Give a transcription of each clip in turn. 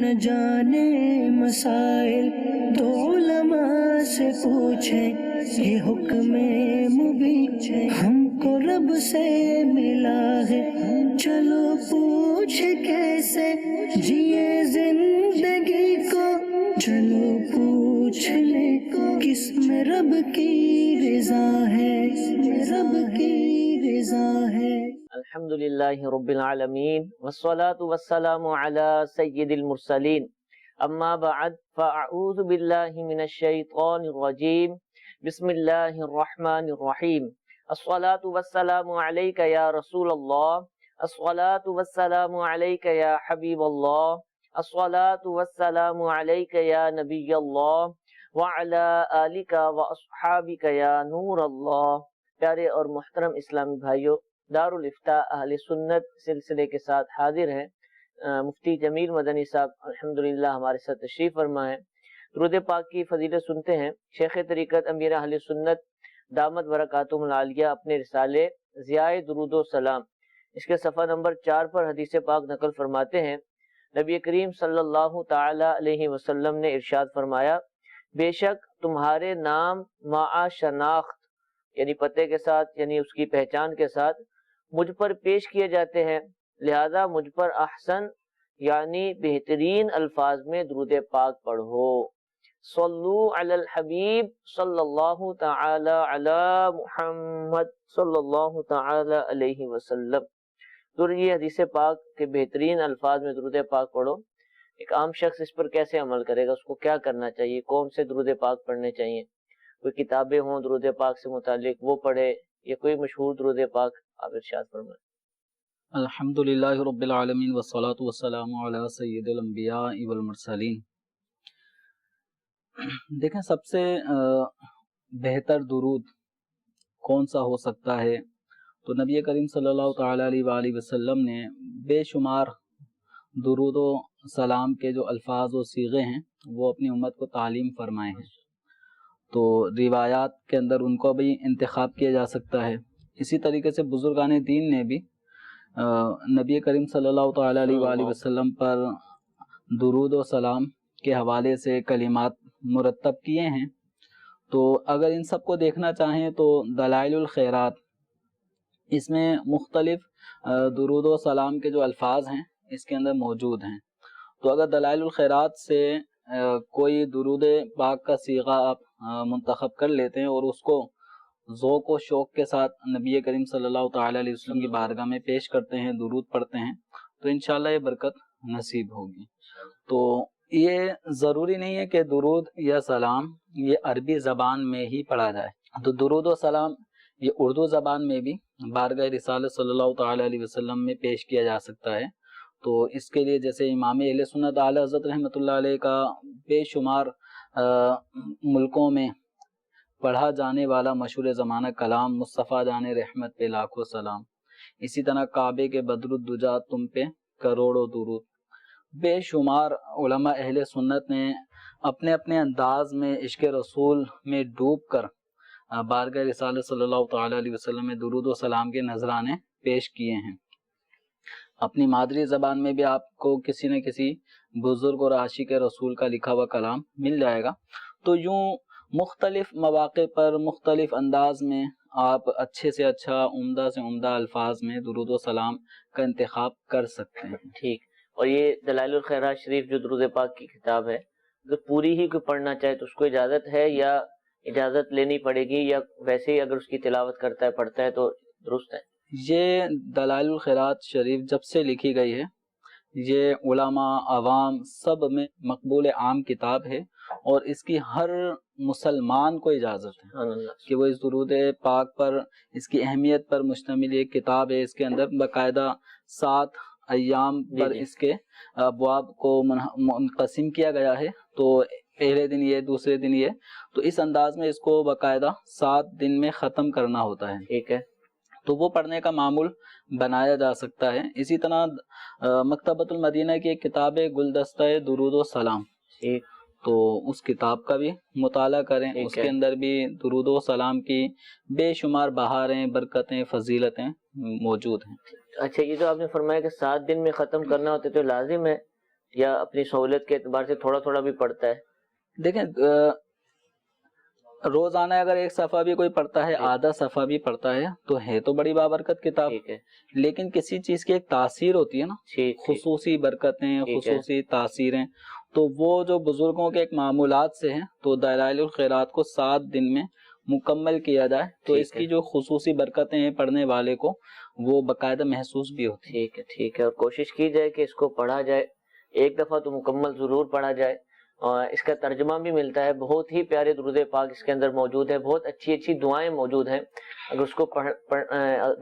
نہ جانے مسائل تو علماء سے پوچھیں، یہ حکم مبین ہم کو رب سے ملا ہے، چلو پوچھ کیسے جیے زندگی کو، چلو پوچھ لے کس میں رب کی رضا ہے، رب کی رضا ہے۔ الحمدللہ رب العالمین والصلاة والسلام علی سید المرسلین، اما بعد فاعوذ باللہ من الشیطان الرجیم، بسم اللہ الرحمن الرحیم۔ الصلاة والسلام علیک یا رسول اللہ، الصلاة والسلام علیک یا حبیب اللہ، الصلاة والسلام علیک یا نبی اللہ، وعلی آلک واصحابک یا نور اللہ۔ پیارے اور محترم اسلامی بھائیوں، دارالافتاء اہل سنت سلسلے کے ساتھ حاضر ہیں مفتی جمیل مدنی صاحب الحمدللہ ہمارے ساتھ تشریف فرما ہے۔ درود پاک کی فضیلت سنتے ہیں۔ شیخ طریقت امیر اہل سنت دامت برکاتہم العالیہ اپنے رسالے ضیاء درود و سلام اس کے صفحہ نمبر 4 پر حدیث پاک نقل فرماتے ہیں، نبی کریم صلی اللہ تعالی علیہ وسلم نے ارشاد فرمایا، بے شک تمہارے نام مع شناخت یعنی پتے کے ساتھ، یعنی اس کی پہچان کے ساتھ مجھ پر پیش کیے جاتے ہیں، لہذا مجھ پر احسن یعنی بہترین الفاظ میں درود پاک پڑھو۔ صلو علی الحبیب صلی اللہ تعالی علی محمد صلی اللہ تعالی علیہ وسلم۔ تو یہ حدیث پاک کے بہترین الفاظ میں درود پاک پڑھو۔ ایک عام شخص اس پر کیسے عمل کرے گا؟ اس کو کیا کرنا چاہیے؟ کون سے درود پاک پڑھنے چاہیے؟ کوئی کتابیں ہوں درود پاک سے متعلق وہ پڑھے، یا کوئی مشہور درود پاک آپ ارشاد فرمائیں۔ الحمدللہ رب العالمین والصلاة والسلام علی سید الانبیاء والمرسلین۔ دیکھیں، سب سے بہتر درود کون سا ہو سکتا ہے؟ تو نبی کریم صلی اللہ تعالی علیہ وآلہ وسلم نے بے شمار درود و سلام کے جو الفاظ و صیغے ہیں وہ اپنی امت کو تعلیم فرمائے ہیں، تو روایات کے اندر ان کو بھی انتخاب کیا جا سکتا ہے۔ اسی طریقے سے بزرگان دین نے بھی نبی کریم صلی اللہ تعالی علیہ وآلہ وسلم پر درود و سلام کے حوالے سے کلمات مرتب کیے ہیں۔ تو اگر ان سب کو دیکھنا چاہیں تو دلائل الخیرات، اس میں مختلف درود و سلام کے جو الفاظ ہیں اس کے اندر موجود ہیں۔ تو اگر دلائل الخیرات سے کوئی درود پاک کا صیغہ آپ منتخب کر لیتے ہیں اور اس کو ذوق و شوق کے ساتھ نبی کریم صلی اللہ تعالی علیہ وسلم کی بارگاہ میں پیش کرتے ہیں، درود پڑھتے ہیں، تو انشاءاللہ یہ برکت نصیب ہوگی۔ تو یہ ضروری نہیں ہے کہ درود یا سلام یہ عربی زبان میں ہی پڑھا جائے، تو درود و سلام یہ اردو زبان میں بھی بارگاہ رسالت صلی اللہ تعالی علیہ وسلم میں پیش کیا جا سکتا ہے۔ تو اس کے لیے جیسے امام اہل سنت اعلی حضرت رحمۃ اللہ علیہ کا بے شمار ملکوں میں پڑھا جانے والا مشہور زمانہ کلام مصطفیٰ جان رحمت پہ لاکھوں سلام، اسی طرح کعبے کے بدر الدجا تم پہ کروڑوں درود، بے شمار علماء اہل سنت نے اپنے اپنے انداز میں عشق رسول میں ڈوب کر بارگاہ رسالت صلی اللہ تعالی علیہ وسلم میں درود و سلام کے نذرانے پیش کیے ہیں۔ اپنی مادری زبان میں بھی آپ کو کسی نہ کسی بزرگ اور عاشق رسول کا لکھا ہوا کلام مل جائے گا۔ تو یوں مختلف مواقع پر مختلف انداز میں آپ اچھے سے اچھا، عمدہ سے عمدہ الفاظ میں درود و سلام کا انتخاب کر سکتے ہیں۔ ٹھیک، اور یہ دلائل الخیرات شریف جو درود پاک کی کتاب ہے، اگر پوری ہی کوئی پڑھنا چاہے تو اس کو اجازت ہے یا اجازت لینی پڑے گی، یا ویسے ہی اگر اس کی تلاوت کرتا ہے پڑھتا ہے تو درست ہے؟ یہ دلائل الخیرات شریف جب سے لکھی گئی ہے یہ علماء عوام سب میں مقبول عام کتاب ہے، اور اس کی ہر مسلمان کو اجازت ہے کہ وہ اس درود پاک پر، اس کی اہمیت پر مشتمل ایک کتاب ہے۔ اس کے اندر باقاعدہ 7 ایام پر اس کے ابواب کو منقسم کیا گیا ہے، تو پہلے دن یہ، دوسرے دن یہ، تو اس انداز میں اس کو باقاعدہ 7 دن میں ختم کرنا ہوتا ہے۔ ٹھیک ہے، تو وہ پڑھنے کا معمول بنایا جا سکتا ہے۔ اسی طرح مکتبۃ المدینہ کی ایک کتاب ہے گلدستہ درود و سلام، تو اس کتاب کا بھی مطالعہ کریں، اس کے اندر بھی درود و سلام کی بے شمار بہاریں، برکتیں، فضیلتیں موجود ہیں۔ اچھا، یہ جو آپ نے فرمایا کہ 7 دن میں ختم کرنا ہوتا ہے، تو لازم ہے یا اپنی سہولت کے اعتبار سے تھوڑا تھوڑا بھی پڑھتا ہے؟ دیکھیں روزانہ اگر ایک صفحہ بھی کوئی پڑھتا ہے، آدھا صفحہ بھی پڑھتا ہے تو ہے تو بڑی بابرکت کتاب. ٹھیک ہے. لیکن کسی چیز کی ایک تاثیر ہوتی ہے نا، خصوصی برکتیں، خصوصی تاثیریں، تو وہ جو بزرگوں کے ایک معمولات سے ہیں، تو دلائل الخیرات کو 7 دن میں مکمل کیا جائے تو اس کی جو خصوصی برکتیں ہیں پڑھنے والے کو وہ باقاعدہ محسوس بھی ہوتی ہیں. ٹھیک ہے ٹھیک ہے. اور کوشش کی جائے کہ اس کو پڑھا جائے، ایک دفعہ تو مکمل ضرور پڑھا جائے. اور اس کا ترجمہ بھی ملتا ہے، بہت ہی پیارے درود پاک اس کے اندر موجود ہے، بہت اچھی اچھی دعائیں موجود ہیں. اگر اس کو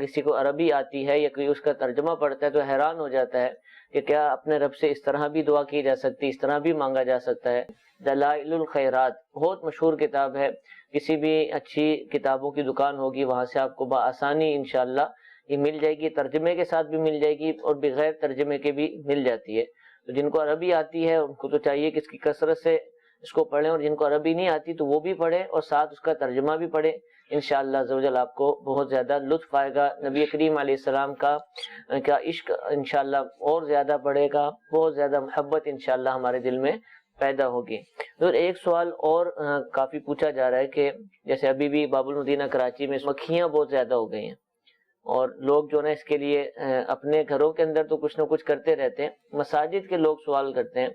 کسی کو عربی آتی ہے یا کوئی اس کا ترجمہ پڑھتا ہے تو حیران ہو جاتا ہے کہ کیا اپنے رب سے اس طرح بھی دعا کی جا سکتی، اس طرح بھی مانگا جا سکتا ہے. دلائل الخیرات بہت مشہور کتاب ہے، کسی بھی اچھی کتابوں کی دکان ہوگی وہاں سے آپ کو بآسانی انشاءاللہ یہ مل جائے گی، ترجمے کے ساتھ بھی مل جائے گی اور بغیر ترجمے کے بھی مل جاتی ہے. تو جن کو عربی آتی ہے ان کو تو چاہیے کہ اس کی کثرت سے اس کو پڑھیں، اور جن کو عربی نہیں آتی تو وہ بھی پڑھیں اور ساتھ اس کا ترجمہ بھی پڑھیں. انشاءاللہ عزوجل آپ کو بہت زیادہ لطف آئے گا، نبی کریم علیہ السلام کا عشق انشاءاللہ اور زیادہ بڑھے گا، بہت زیادہ محبت انشاءاللہ ہمارے دل میں پیدا ہوگی. اور ایک سوال اور کافی پوچھا جا رہا ہے کہ جیسے ابھی بھی باب المدینہ کراچی میں مکھیاں بہت زیادہ ہو گئی ہیں، اور لوگ جو نا اس کے لیے اپنے گھروں کے اندر تو کچھ نہ کچھ کرتے رہتے ہیں. مساجد کے لوگ سوال کرتے ہیں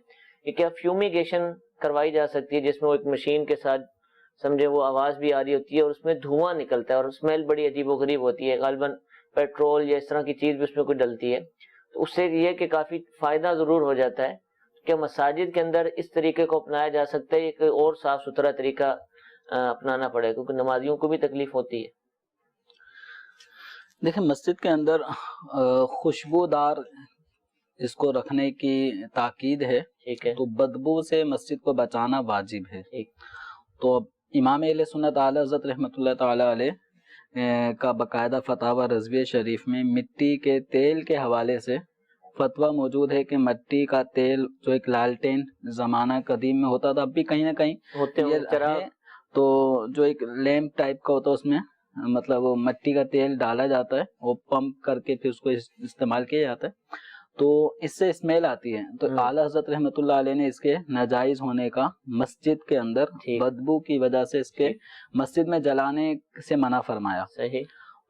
کہ کیا فیومیگیشن کروائی جا سکتی ہے، جس میں وہ ایک مشین کے ساتھ سمجھے وہ آواز بھی آ رہی ہوتی ہے اور اس میں دھواں نکلتا ہے اور اسمیل بڑی عجیب و غریب ہوتی ہے، غالباً پیٹرول یا اس طرح کی چیز بھی اس میں کوئی ڈلتی ہے. تو اس سے یہ کہ کافی فائدہ ضرور ہو جاتا ہے کہ مساجد کے اندر اس طریقے کو اپنایا جا سکتا ہے کہ اور صاف ستھرا طریقہ اپنانا پڑے، کیونکہ نمازیوں کو بھی تکلیف ہوتی ہے. دیکھیں مسجد کے اندر خوشبودار اس کو رکھنے کی تاکید ہے، ٹھیک ہے. تو بدبو سے مسجد کو بچانا واجب ہے. ٹھیک. تو امام اہل سنت اعلی حضرت رحمۃ اللہ تعالی علیہ کا باقاعدہ فتاوی رضویہ شریف میں مٹی کے تیل کے حوالے سے فتویٰ موجود ہے کہ مٹی کا تیل جو ایک لالٹین زمانہ قدیم میں ہوتا تھا، اب بھی کہیں نہ کہیں ہے، تو جو ایک لیمپ ٹائپ کا ہوتا ہے اس میں مطلب وہ مٹی کا تیل ڈالا جاتا ہے، وہ پمپ کر کے پھر اس کو استعمال کیا جاتا ہے، تو اس سے اسمیل آتی ہے. تو اعلیٰ حضرت رحمۃ اللہ علیہ نے اس کے ناجائز ہونے کا مسجد کے اندر بدبو کی وجہ سے اس کے مسجد میں جلانے سے منع فرمایا. صحیح.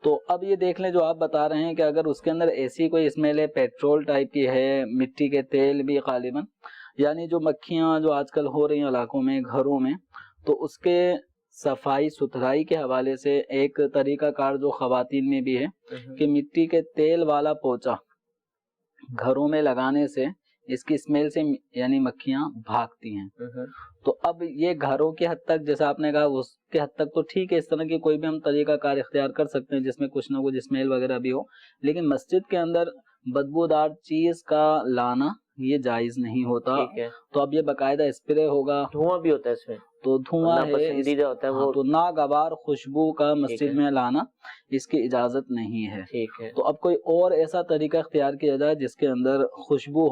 تو اب یہ دیکھ لیں جو آپ بتا رہے ہیں کہ اگر اس کے اندر ایسی کوئی اسمیل ہے، پیٹرول ٹائپ کی ہے، مٹی کے تیل بھی غالباً، یعنی جو مکھیاں جو آج کل ہو رہی ہیں علاقوں میں گھروں میں، تو اس کے صفائی ستھرائی کے حوالے سے ایک طریقہ کار جو خواتین میں بھی ہے کہ مٹی کے تیل والا پوچا گھروں میں لگانے سے اس کی اسمیل سے یعنی مکھیاں بھاگتی ہیں. تو اب یہ گھروں کی حد تک جیسا آپ نے کہا اس کے حد تک تو ٹھیک ہے، اس طرح کی کوئی بھی ہم طریقہ کار اختیار کر سکتے ہیں جس میں کچھ نہ کچھ اسمیل وغیرہ بھی ہو، لیکن مسجد کے اندر بدبودار چیز کا لانا یہ جائز نہیں ہوتا. تو اب یہ باقاعدہ اسپرے ہوگا، دھواں بھی ہوتا ہے اس میں، تو دھواں ہے، تو ناگوار خوشبو کا مسجد میں لانا اس کی اجازت نہیں ہے. تو اب کوئی اور ایسا طریقہ اختیار کیا جائے جس کے اندر خوشبو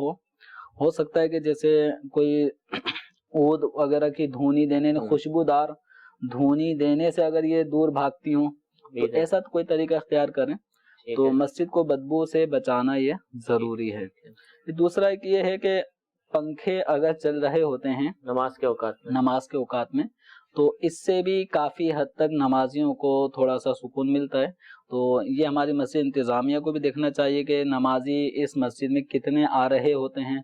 ہو سکتا ہے کہ جیسے کوئی عود وغیرہ کی دھونی دینے، خوشبودار دھونی دینے سے اگر یہ دور بھاگتی ہوں تو ایسا کوئی طریقہ اختیار کریں تو مسجد کو بدبو سے بچانا یہ ضروری ہے. دوسرا ایک یہ ہے کہ پنکھے اگر چل رہے ہوتے ہیں نماز کے اوقات میں تو اس سے بھی کافی حد تک نمازیوں کو تھوڑا سا سکون ملتا ہے. تو یہ ہماری مسجد انتظامیہ کو بھی دیکھنا چاہیے کہ نمازی اس مسجد میں کتنے آ رہے ہوتے ہیں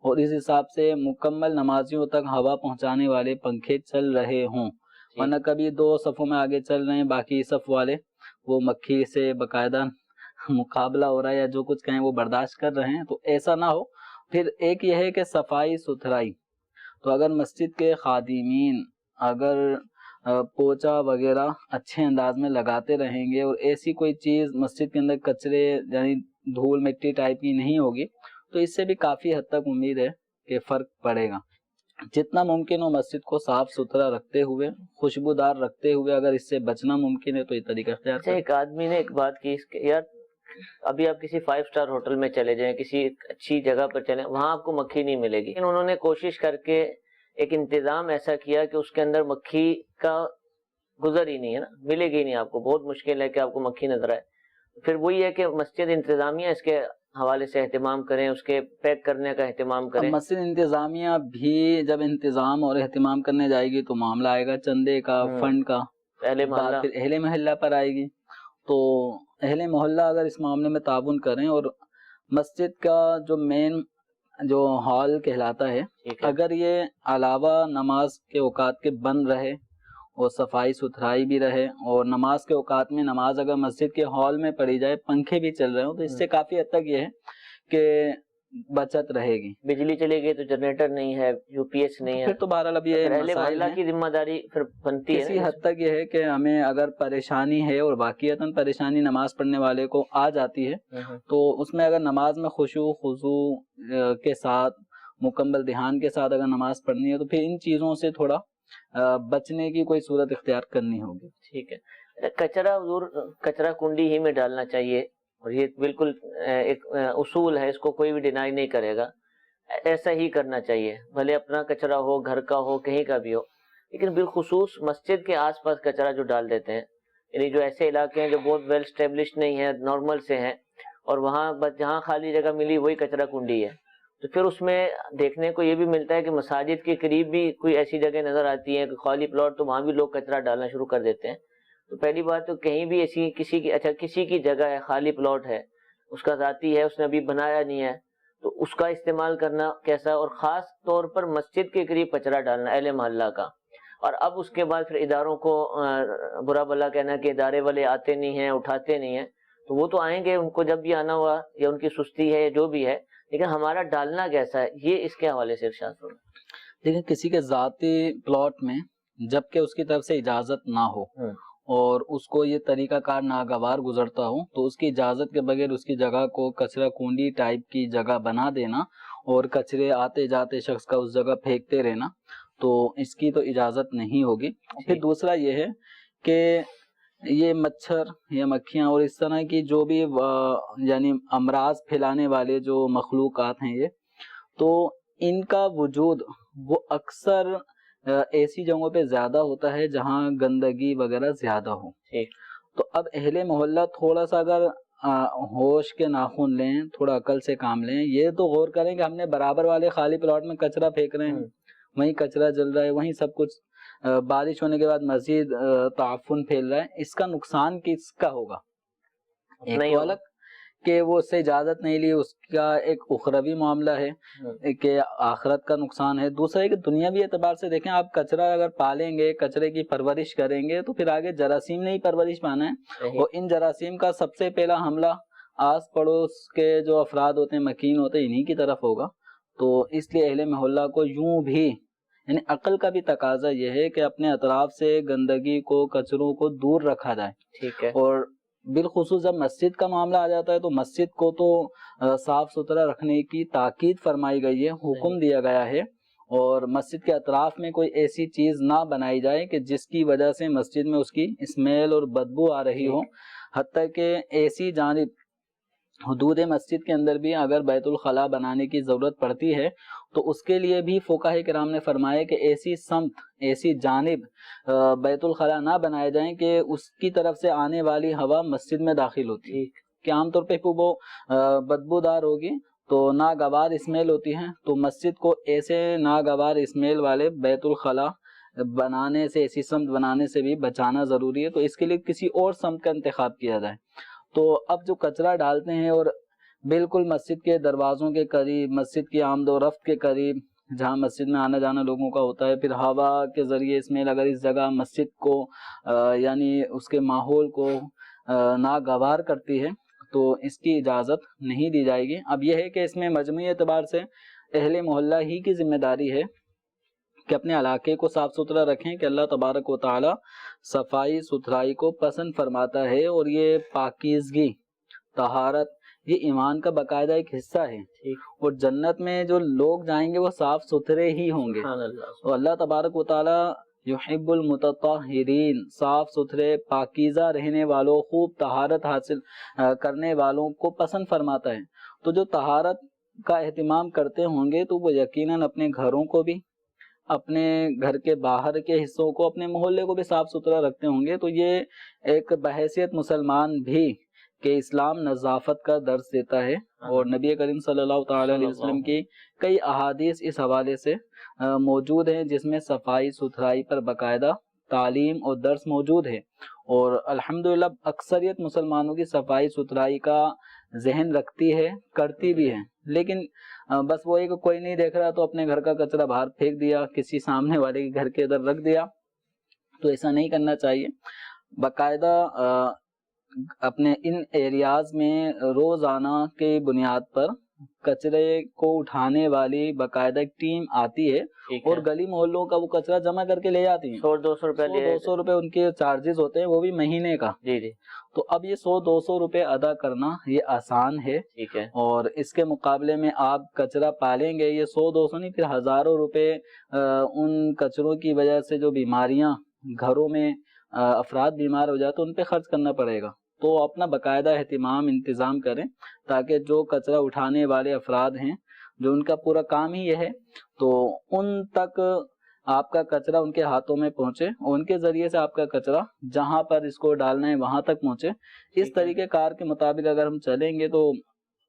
اور اس حساب سے مکمل نمازیوں تک ہوا پہنچانے والے پنکھے چل رہے ہوں، ورنہ کبھی 2 صفوں میں آگے چل رہے ہیں، باقی صف والے وہ مکھی سے باقاعدہ مقابلہ ہو رہا ہے یا جو کچھ کہیں وہ برداشت کر رہے ہیں، تو ایسا نہ ہو. پھر ایک یہ ہے کہ صفائی ستھرائی، تو اگر مسجد کے خادمین اگر پوچا وغیرہ اچھے انداز میں لگاتے رہیں گے اور ایسی کوئی چیز مسجد کے اندر کچرے یعنی دھول مٹی ٹائپ کی نہیں ہوگی تو اس سے بھی کافی حد تک امید ہے کہ فرق پڑے گا. جتنا ممکن ہو مسجد کو صاف ستھرا رکھتے ہوئے، خوشبودار رکھتے ہوئے اگر اس سے بچنا ممکن ہے تو یہ طریقہ اختیار کریں. ایک آدمی نے ایک بات کی یار، ابھی آپ کسی 5 اسٹار ہوٹل میں چلے جائیں، کسی اچھی جگہ پر چلیں، وہاں آپ کو مکھی نہیں ملے گی، لیکن انہوں نے کوشش کر کے ایک انتظام ایسا کیا کہ اس کے اندر مکھی کا گزر ہی نہیں ہے نا، ملے گی نہیں آپ کو، بہت مشکل ہے کہ آپ کو مکھی نظر آئے. پھر وہی ہے کہ مسجد انتظامیہ اس کے حوالے سے اہتمام کریں, اس کے پیک کرنے کا اہتمام اب کریں. مسجد انتظامیہ بھی جب انتظام اور اہتمام کرنے جائے گی تو معاملہ آئے گا چندے کا, فنڈ کا, اہل بات محلہ پھر اہل محلہ پر آئے گی. تو اہل محلہ اگر اس معاملے میں تعاون کریں اور مسجد کا جو مین جو ہال کہلاتا ہے, ٹھیک ہے, اگر یہ علاوہ نماز کے اوقات کے بند رہے اور صفائی ستھرائی بھی رہے اور نماز کے اوقات میں نماز اگر مسجد کے ہال میں پڑھی جائے, پنکھے بھی چل رہے ہوں, تو اس سے کافی حد تک یہ ہے کہ بچت رہے گی. بجلی چلے گئی تو جنریٹر نہیں ہے, یو پی ایس نہیں ہے, پھر تو بہرحال اب یہ اہل مسائل محلہ ہیں. کی ذمہ داری پھر بنتی ہے. کسی حد تک یہ ہے کہ ہمیں اگر پریشانی ہے اور واقعتاً پریشانی نماز پڑھنے والے کو آ جاتی ہے تو اس میں اگر نماز میں خشوع خضوع کے ساتھ مکمل دھیان کے ساتھ اگر نماز پڑھنی ہے تو پھر ان چیزوں سے تھوڑا بچنے کی کوئی صورت اختیار کرنی ہوگی. ٹھیک ہے. کچرا حضور کچرا کنڈی ہی میں ڈالنا چاہیے, اور یہ بالکل ایک اصول ہے, اس کو کوئی بھی ڈینائی نہیں کرے گا. ایسا ہی کرنا چاہیے, بھلے اپنا کچرا ہو, گھر کا ہو, کہیں کا بھی ہو, لیکن بالخصوص مسجد کے آس پاس کچرا جو ڈال دیتے ہیں, یعنی جو ایسے علاقے ہیں جو بہت ویل اسٹیبلش نہیں ہیں, نارمل سے ہیں, اور وہاں بس جہاں خالی جگہ ملی وہی کچرا کنڈی ہے, تو پھر اس میں دیکھنے کو یہ بھی ملتا ہے کہ مساجد کے قریب بھی کوئی ایسی جگہ نظر آتی ہے کہ خالی پلاٹ, تو وہاں بھی لوگ کچرا ڈالنا شروع کر دیتے ہیں. تو پہلی بات تو کہیں بھی ایسی کسی کی جگہ ہے, خالی پلاٹ ہے, اس کا ذاتی ہے, اس نے ابھی بنایا نہیں ہے, تو اس کا استعمال کرنا کیسا, اور خاص طور پر مسجد کے قریب کچرا ڈالنا اہل محلہ کا. اور اب اس کے بعد پھر اداروں کو برا بلا کہنا کہ ادارے والے آتے نہیں ہیں, اٹھاتے نہیں ہیں, تو وہ تو آئیں گے, ان کو جب بھی آنا ہوا, یا ان کی سستی ہے یا جو بھی ہے, لیکن ہمارا ڈالنا کیسا ہے, یہ اس کے حوالے سے ارشاد فرمائیں. لیکن کسی کے ذاتی پلاٹ میں جب کہ اس کی طرف سے اجازت نہ ہو اور اس کو یہ طریقہ کار ناگوار گزرتا ہو, تو اس کی اجازت کے بغیر اس کی جگہ کو کچرا کنڈی ٹائپ کی جگہ بنا دینا اور کچرے آتے جاتے شخص کا اس جگہ پھینکتے رہنا, تو اس کی تو اجازت نہیں ہوگی. پھر دوسرا یہ ہے کہ یہ مچھر یا مکھیاں اور اس طرح کی جو بھی یعنی امراض پھیلانے والے جو مخلوقات ہیں یہ, تو ان کا وجود وہ اکثر ایسی جگہوں پہ زیادہ ہوتا ہے جہاں گندگی وغیرہ زیادہ ہو. تو اب اہل محلہ تھوڑا سا اگر ہوش کے ناخن لیں, تھوڑا عقل سے کام لیں, یہ تو غور کریں کہ ہم نے برابر والے خالی پلاٹ میں کچرا پھینک رہے ہیں, وہیں کچرا جل رہا ہے, وہیں سب کچھ بارش ہونے کے بعد مزید تعفن پھیل رہا ہے, اس کا نقصان کس کا ہوگا؟ ایک تو الگ کہ وہ اس سے اجازت نہیں لی, اس کا ایک اخروی معاملہ ہے کہ آخرت کا نقصان ہے. دوسرا ہے کہ دنیاوی اعتبار سے دیکھیں, آپ کچرا اگر پالیں گے, کچرے کی پرورش کریں گے, تو پھر آگے جراثیم نے ہی پرورش پانا ہے, اور ان جراثیم کا سب سے پہلا حملہ آس پڑوس کے جو افراد ہوتے ہیں, مکین ہوتے ہیں, انہی کی طرف ہوگا. تو اس لیے اہل محلہ کو یوں بھی یعنی عقل کا بھی تقاضا یہ ہے کہ اپنے اطراف سے گندگی کو, کچروں کو دور رکھا جائے. ٹھیک ہے. اور بالخصوص جب مسجد کا معاملہ آ جاتا ہے تو مسجد کو تو صاف ستھرا رکھنے کی تاکید فرمائی گئی ہے, حکم دیا گیا ہے, اور مسجد کے اطراف میں کوئی ایسی چیز نہ بنائی جائے کہ جس کی وجہ سے مسجد میں اس کی اسمیل اور بدبو آ رہی ہو. حتیٰ کہ ایسی جانب حدود مسجد کے اندر بھی اگر بیت الخلاء بنانے کی ضرورت پڑتی ہے تو اس کے لیے بھی فقہاء کرام نے فرمایا کہ ایسی سمت, ایسی جانب بیت الخلاء نہ بنائے جائیں کہ اس کی طرف سے آنے والی ہوا مسجد میں داخل ہوتی ہے, کہ عام طور پہ وہ بدبودار ہوگی تو ناگوار اسمیل ہوتی ہے. تو مسجد کو ایسے ناگوار اسمیل والے بیت الخلاء بنانے سے, ایسی سمت بنانے سے بھی بچانا ضروری ہے. تو اس کے لیے کسی اور سمت کا انتخاب کیا جائے. تو اب جو کچرا ڈالتے ہیں اور بالکل مسجد کے دروازوں کے قریب, مسجد کی آمد و رفت کے قریب, جہاں مسجد میں آنا جانا لوگوں کا ہوتا ہے, پھر ہوا کے ذریعے اسمیل اگر اس جگہ مسجد کو یعنی اس کے ماحول کو ناگوار کرتی ہے تو اس کی اجازت نہیں دی جائے گی. اب یہ ہے کہ اس میں مجموعی اعتبار سے اہل محلہ ہی کی ذمہ داری ہے کہ اپنے علاقے کو صاف ستھرا رکھیں, کہ اللہ تبارک و تعالی صفائی ستھرائی کو پسند فرماتا ہے, اور یہ پاکیزگی, طہارت, یہ ایمان کا باقاعدہ ایک حصہ ہے. اور جنت میں جو لوگ جائیں گے وہ صاف ستھرے ہی ہوں گے. تو اللہ تبارک و تعالی یحب المتطہرین, صاف ستھرے پاکیزہ رہنے والوں, خوب طہارت حاصل کرنے والوں کو پسند فرماتا ہے. تو جو طہارت کا اہتمام کرتے ہوں گے تو وہ یقیناً اپنے گھروں کو بھی, اپنے گھر کے باہر کے حصوں کو, اپنے محلے کو بھی صاف ستھرا رکھتے ہوں گے. تو یہ ایک بحیثیت مسلمان بھی کہ اسلام نظافت کا درس دیتا ہے، اور نبی کریم صلی اللہ تعالی علیہ وسلم کی کئی احادیث اس حوالے سے موجود ہیں جس میں صفائی ستھرائی پر باقاعدہ تعلیم اور درس موجود ہے، اور الحمدللہ اکثریت مسلمانوں کی صفائی ستھرائی کا ذہن رکھتی ہے، کرتی بھی ہے، لیکن بس وہ ایک کوئی نہیں دیکھ رہا تو اپنے گھر کا کچرا باہر پھینک دیا، کسی سامنے والے کے گھر کے ادھر رکھ دیا، تو ایسا نہیں کرنا چاہیے۔ باقاعدہ اپنے ان ایریاز میں روزانہ کے بنیاد پر کچرے کو اٹھانے والی باقاعدہ ایک ٹیم آتی ہے اور گلی محلوں کا وہ کچرا جمع کر کے لے جاتی ہیں۔ 100-200 روپے ان کے چارجز ہوتے ہیں، وہ بھی مہینے کا۔ جی تو اب یہ 100-200 روپے ادا کرنا یہ آسان ہے، اور اس کے مقابلے میں آپ کچرا پالیں گے، یہ 100-200 نہیں پھر ہزاروں روپے ان کچروں کی وجہ سے جو بیماریاں گھروں میں افراد بیمار ہو جاتے ہیں ان پہ خرچ کرنا پڑے گا۔ تو اپنا باقاعدہ اہتمام انتظام کریں تاکہ جو کچرا اٹھانے والے افراد ہیں جو ان کا پورا کام ہی یہ ہے تو ان تک آپ کا کچرا ان کے ہاتھوں میں پہنچے، اور ان کے ذریعے سے آپ کا کچرا جہاں پر اس کو ڈالنا ہے وہاں تک پہنچے۔ اس طریقہ کار کے مطابق اگر ہم چلیں گے تو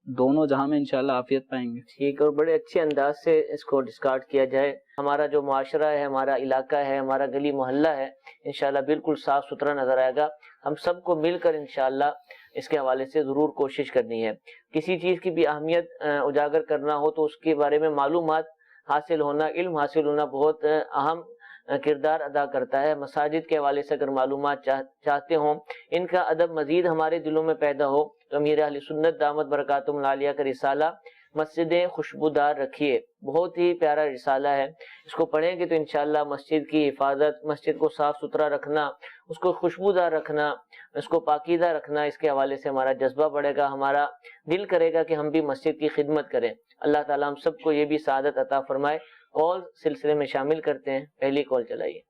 دونوں جہاں میں انشاءاللہ عافیت پائیں گے۔ ٹھیک، اور بڑے اچھے انداز سے اس کو ڈسکارڈ کیا جائے، ہمارا جو معاشرہ ہے، ہمارا علاقہ ہے، ہمارا گلی محلہ ہے، انشاءاللہ بالکل صاف ستھرا نظر آئے گا۔ ہم سب کو مل کر انشاءاللہ اس کے حوالے سے ضرور کوشش کرنی ہے۔ کسی چیز کی بھی اہمیت اجاگر کرنا ہو تو اس کے بارے میں معلومات حاصل ہونا، علم حاصل ہونا بہت اہم کردار ادا کرتا ہے۔ مساجد کے حوالے سے اگر معلومات چاہتے ہوں، ان کا ادب مزید ہمارے دلوں میں پیدا ہو تو امیر اہل سنت دامت برکاتہم العالیہ کا رسالہ مسجدیں خوشبودار رکھیے، بہت ہی پیارا رسالہ ہے، اس کو پڑھیں گے تو انشاءاللہ مسجد کی حفاظت، مسجد کو صاف ستھرا رکھنا، اس کو خوشبودار رکھنا، اس کو پاکیزہ رکھنا، اس کے حوالے سے ہمارا جذبہ بڑھے گا، ہمارا دل کرے گا کہ ہم بھی مسجد کی خدمت کریں۔ اللہ تعالیٰ ہم سب کو یہ بھی سعادت عطا فرمائے۔ کال سلسلے میں شامل کرتے ہیں، پہلی کال چلائیے۔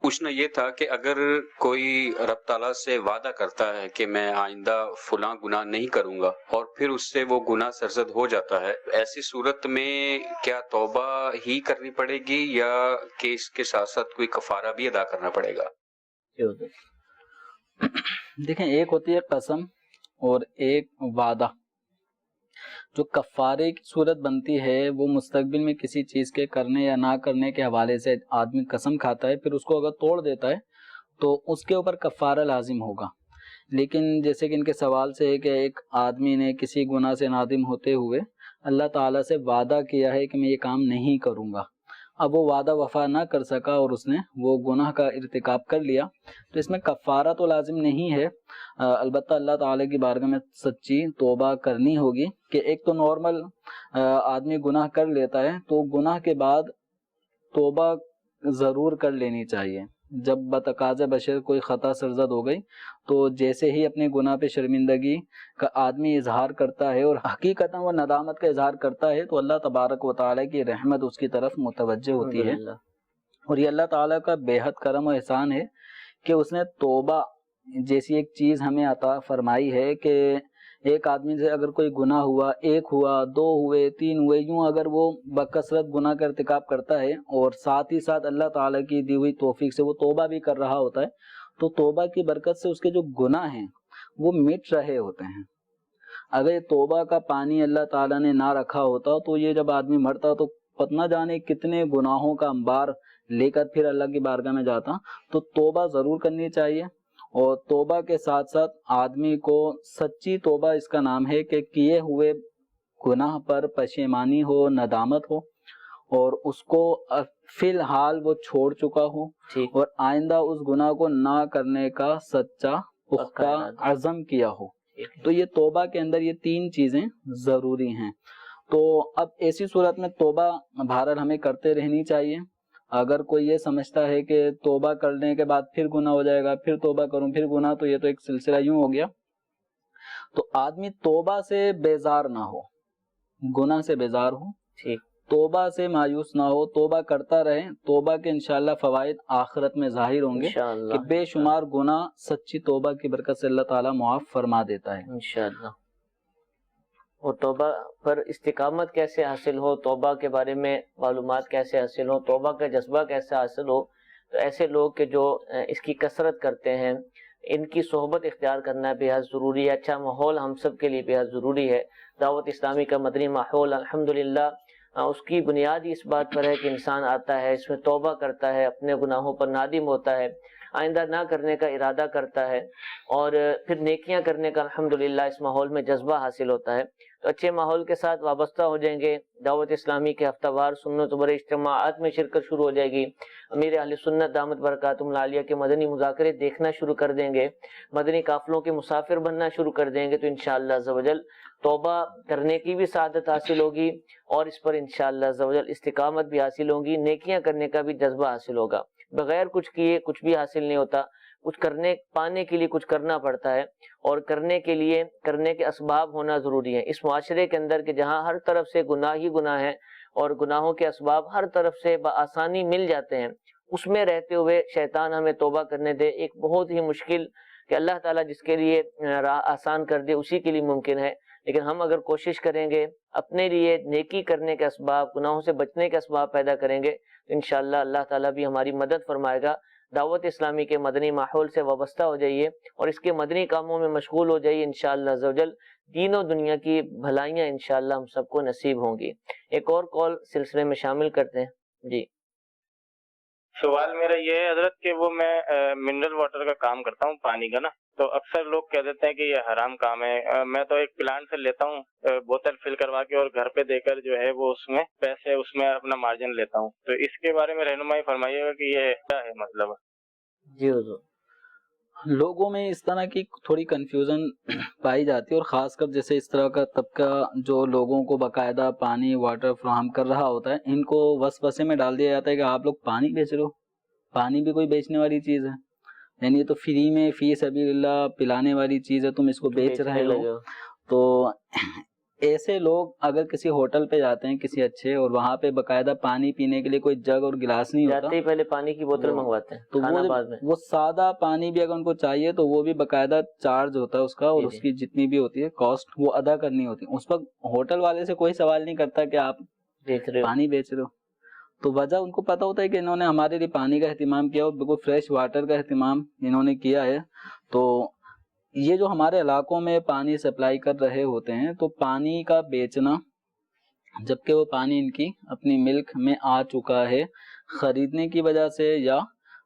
پوچھنا یہ تھا کہ اگر کوئی رب تعالیٰ سے وعدہ کرتا ہے کہ میں آئندہ فلاں گناہ نہیں کروں گا اور پھر اس سے وہ گناہ سرزد ہو جاتا ہے، ایسی صورت میں کیا توبہ ہی کرنی پڑے گی یا کہ اس کے ساتھ ساتھ کوئی کفارہ بھی ادا کرنا پڑے گا؟ دیکھیں، ایک ہوتی ہے قسم اور ایک وعدہ۔ جو کفارے کی صورت بنتی ہے وہ مستقبل میں کسی چیز کے کرنے یا نہ کرنے کے حوالے سے آدمی قسم کھاتا ہے، پھر اس کو اگر توڑ دیتا ہے تو اس کے اوپر کفارہ لازم ہوگا۔ لیکن جیسے کہ ان کے سوال سے ہے کہ ایک آدمی نے کسی گناہ سے نادم ہوتے ہوئے اللہ تعالیٰ سے وعدہ کیا ہے کہ میں یہ کام نہیں کروں گا، اب وہ وعدہ وفا نہ کر سکا اور اس نے وہ گناہ کا ارتکاب کر لیا، تو اس میں کفارہ تو لازم نہیں ہے، البتہ اللہ تعالیٰ کی بارگاہ میں سچی توبہ کرنی ہوگی۔ کہ ایک تو نارمل آدمی گناہ کر لیتا ہے تو گناہ کے بعد توبہ ضرور کر لینی چاہیے۔ جب بتقاض بشر کوئی خطا سرزد ہو گئی تو جیسے ہی اپنے گناہ پہ شرمندگی کا آدمی اظہار کرتا ہے اور حقیقتاً وہ ندامت کا اظہار کرتا ہے تو اللہ تبارک و تعالیٰ کی رحمت اس کی طرف متوجہ ہوتی ہے، اور یہ اللہ تعالیٰ کا بے حد کرم و احسان ہے کہ اس نے توبہ جیسی ایک چیز ہمیں عطا فرمائی ہے کہ ایک آدمی سے اگر کوئی گناہ ہوا، ایک ہوا، 2 ہوئے، 3 ہوئے، یوں اگر وہ بکثرت گناہ کا ارتکاب کرتا ہے اور ساتھ ہی ساتھ اللہ تعالیٰ کی دی ہوئی توفیق سے وہ توبہ بھی کر رہا ہوتا ہے تو توبہ کی برکت سے اس کے جو گناہ ہیں وہ مٹ رہے ہوتے ہیں۔ اگر توبہ کا پانی اللہ تعالیٰ نے نہ رکھا ہوتا تو یہ جب آدمی مرتا تو پتہ نہ جانے کتنے گناہوں کا انبار لے کر پھر اللہ کی بارگاہ میں جاتا۔ تو توبہ ضرور کرنی چاہیے، اور توبہ کے ساتھ ساتھ آدمی کو سچی توبہ اس کا نام ہے کہ کیے ہوئے گناہ پر پشیمانی ہو، ندامت ہو، اور اس کو فی الحال وہ چھوڑ چکا ہو اور آئندہ اس گناہ کو نہ کرنے کا سچا پختہ عزم کیا ہو۔ تو یہ توبہ کے اندر یہ 3 چیزیں ضروری ہیں۔ تو اب ایسی صورت میں توبہ بہرحال ہمیں کرتے رہنی چاہیے۔ اگر کوئی یہ سمجھتا ہے کہ توبہ کرنے کے بعد پھر گناہ ہو جائے گا، پھر توبہ کروں پھر گناہ، تو یہ تو ایک سلسلہ یوں ہو گیا۔ تو آدمی توبہ سے بیزار نہ ہو، گناہ سے بیزار ہو، توبہ سے مایوس نہ ہو، توبہ کرتا رہے۔ توبہ کے انشاءاللہ فوائد آخرت میں ظاہر ہوں گے کہ بے شمار گناہ سچی توبہ کی برکت سے اللہ تعالیٰ معاف فرما دیتا ہے انشاءاللہ۔ اور توبہ پر استقامت کیسے حاصل ہو، توبہ کے بارے میں معلومات کیسے حاصل ہو، توبہ کا جذبہ کیسے حاصل ہو، تو ایسے لوگ کہ جو اس کی کثرت کرتے ہیں، ان کی صحبت اختیار کرنا بے حد ضروری ہے. اچھا ماحول ہم سب کے لیے بے حد ضروری ہے. دعوت اسلامی کا مدنی ماحول الحمدللہ اس کی بنیاد ہی اس بات پر ہے کہ انسان آتا ہے، اس میں توبہ کرتا ہے، اپنے گناہوں پر نادم ہوتا ہے، آئندہ نہ کرنے کا ارادہ کرتا ہے، اور پھر نیکیاں کرنے کا الحمدللہ اس ماحول میں جذبہ حاصل ہوتا ہے. تو اچھے ماحول کے ساتھ وابستہ ہو جائیں گے. دعوت اسلامی کے ہفتہ وار سنت و بڑے اجتماعات میں شرکت شروع ہو جائے گی. امیر اہل سنت دامت برکاتہم العالیہ کے مدنی مذاکرے دیکھنا شروع کر دیں گے، مدنی قافلوں کے مسافر بننا شروع کر دیں گے، تو انشاءاللہ عز و جل توبہ کرنے کی بھی سعادت حاصل ہوگی، اور اس پر انشاءاللہ عز و جل استقامت بھی حاصل ہوگی، نیکیاں کرنے کا بھی جذبہ حاصل ہوگا. بغیر کچھ کیے کچھ بھی حاصل نہیں ہوتا. کچھ پانے کے لیے کچھ کرنا پڑتا ہے، اور کرنے کے اسباب ہونا ضروری ہے. اس معاشرے کے اندر کہ جہاں ہر طرف سے گناہ ہی گناہ ہے، اور گناہوں کے اسباب ہر طرف سے بآسانی مل جاتے ہیں، اس میں رہتے ہوئے شیطان ہمیں توبہ کرنے دے ایک بہت ہی مشکل کہ اللہ تعالیٰ جس کے لیے راہ آسان کر دے اسی کے لیے ممکن ہے. لیکن ہم اگر کوشش کریں گے، اپنے لیے نیکی کرنے کے اسباب، گناہوں سے بچنے کے اسباب پیدا کریں گے، تو انشاءاللہ اللہ تعالیٰ بھی ہماری مدد فرمائے گا. دعوت اسلامی کے مدنی ماحول سے وابستہ ہو جائیے اور اس کے مدنی کاموں میں مشغول ہو جائیے. انشاءاللہ عز و جل دین و دنیا کی بھلائیاں انشاءاللہ ہم سب کو نصیب ہوں گی. ایک اور کال سلسلے میں شامل کرتے ہیں. جی سوال میرا یہ ہے حضرت کہ وہ میں منرل واٹر کا کام کرتا ہوں، پانی کا نا، تو اکثر لوگ کہہ دیتے ہیں کہ یہ حرام کام ہے. میں تو ایک پلانٹ سے لیتا ہوں بوتل فل کروا کے، اور گھر پہ دے کر جو ہے وہ اس میں پیسے اس میں اپنا مارجن لیتا ہوں. تو اس کے بارے میں رہنمائی فرمائیے گا کہ یہ کیا ہے مطلب؟ جی حضور. لوگوں میں اس طرح کی تھوڑی کنفیوژن پائی جاتی ہے، اور خاص کر جیسے اس طرح کا طبقہ جو لوگوں کو باقاعدہ پانی واٹر فراہم کر رہا ہوتا ہے، ان کو وسوسے میں ڈال دیا جاتا ہے کہ آپ لوگ پانی بیچ رہے ہو. پانی بھی کوئی بیچنے والی چیز ہے؟ یعنی یہ تو فری میں فی سبیل اللہ پلانے والی چیز ہے، تم اس کو بیچ رہے ہو. تو ایسے لوگ اگر کسی ہوٹل پہ جاتے ہیں کسی اچھے، اور وہاں پہ باقاعدہ پانی پینے کے لیے کوئی جگ اور گلاس نہیں ہوتا، جاتے ہی پہلے پانی کی بوتل منگواتے ہیں. تو وہ سادہ پانی بھی اگر ان کو چاہیے تو وہ بھی باقاعدہ چارج ہوتا ہے اس کا، اور اس کی جتنی بھی ہوتی ہے کاسٹ وہ ادا کرنی ہوتی ہے. اس وقت ہوٹل والے سے کوئی سوال نہیں کرتا کہ آپ پانی بیچ رہے ہو. تو وجہ ان کو پتا ہوتا ہے کہ انہوں نے ہمارے لیے پانی کا اہتمام کیا، اور بالکل فریش واٹر کا اہتمام انہوں نے کیا ہے. تو یہ جو ہمارے علاقوں میں پانی سپلائی کر رہے ہوتے ہیں، تو پانی کا بیچنا، جبکہ وہ پانی ان کی اپنی ملک میں آ چکا ہے، خریدنے کی وجہ سے یا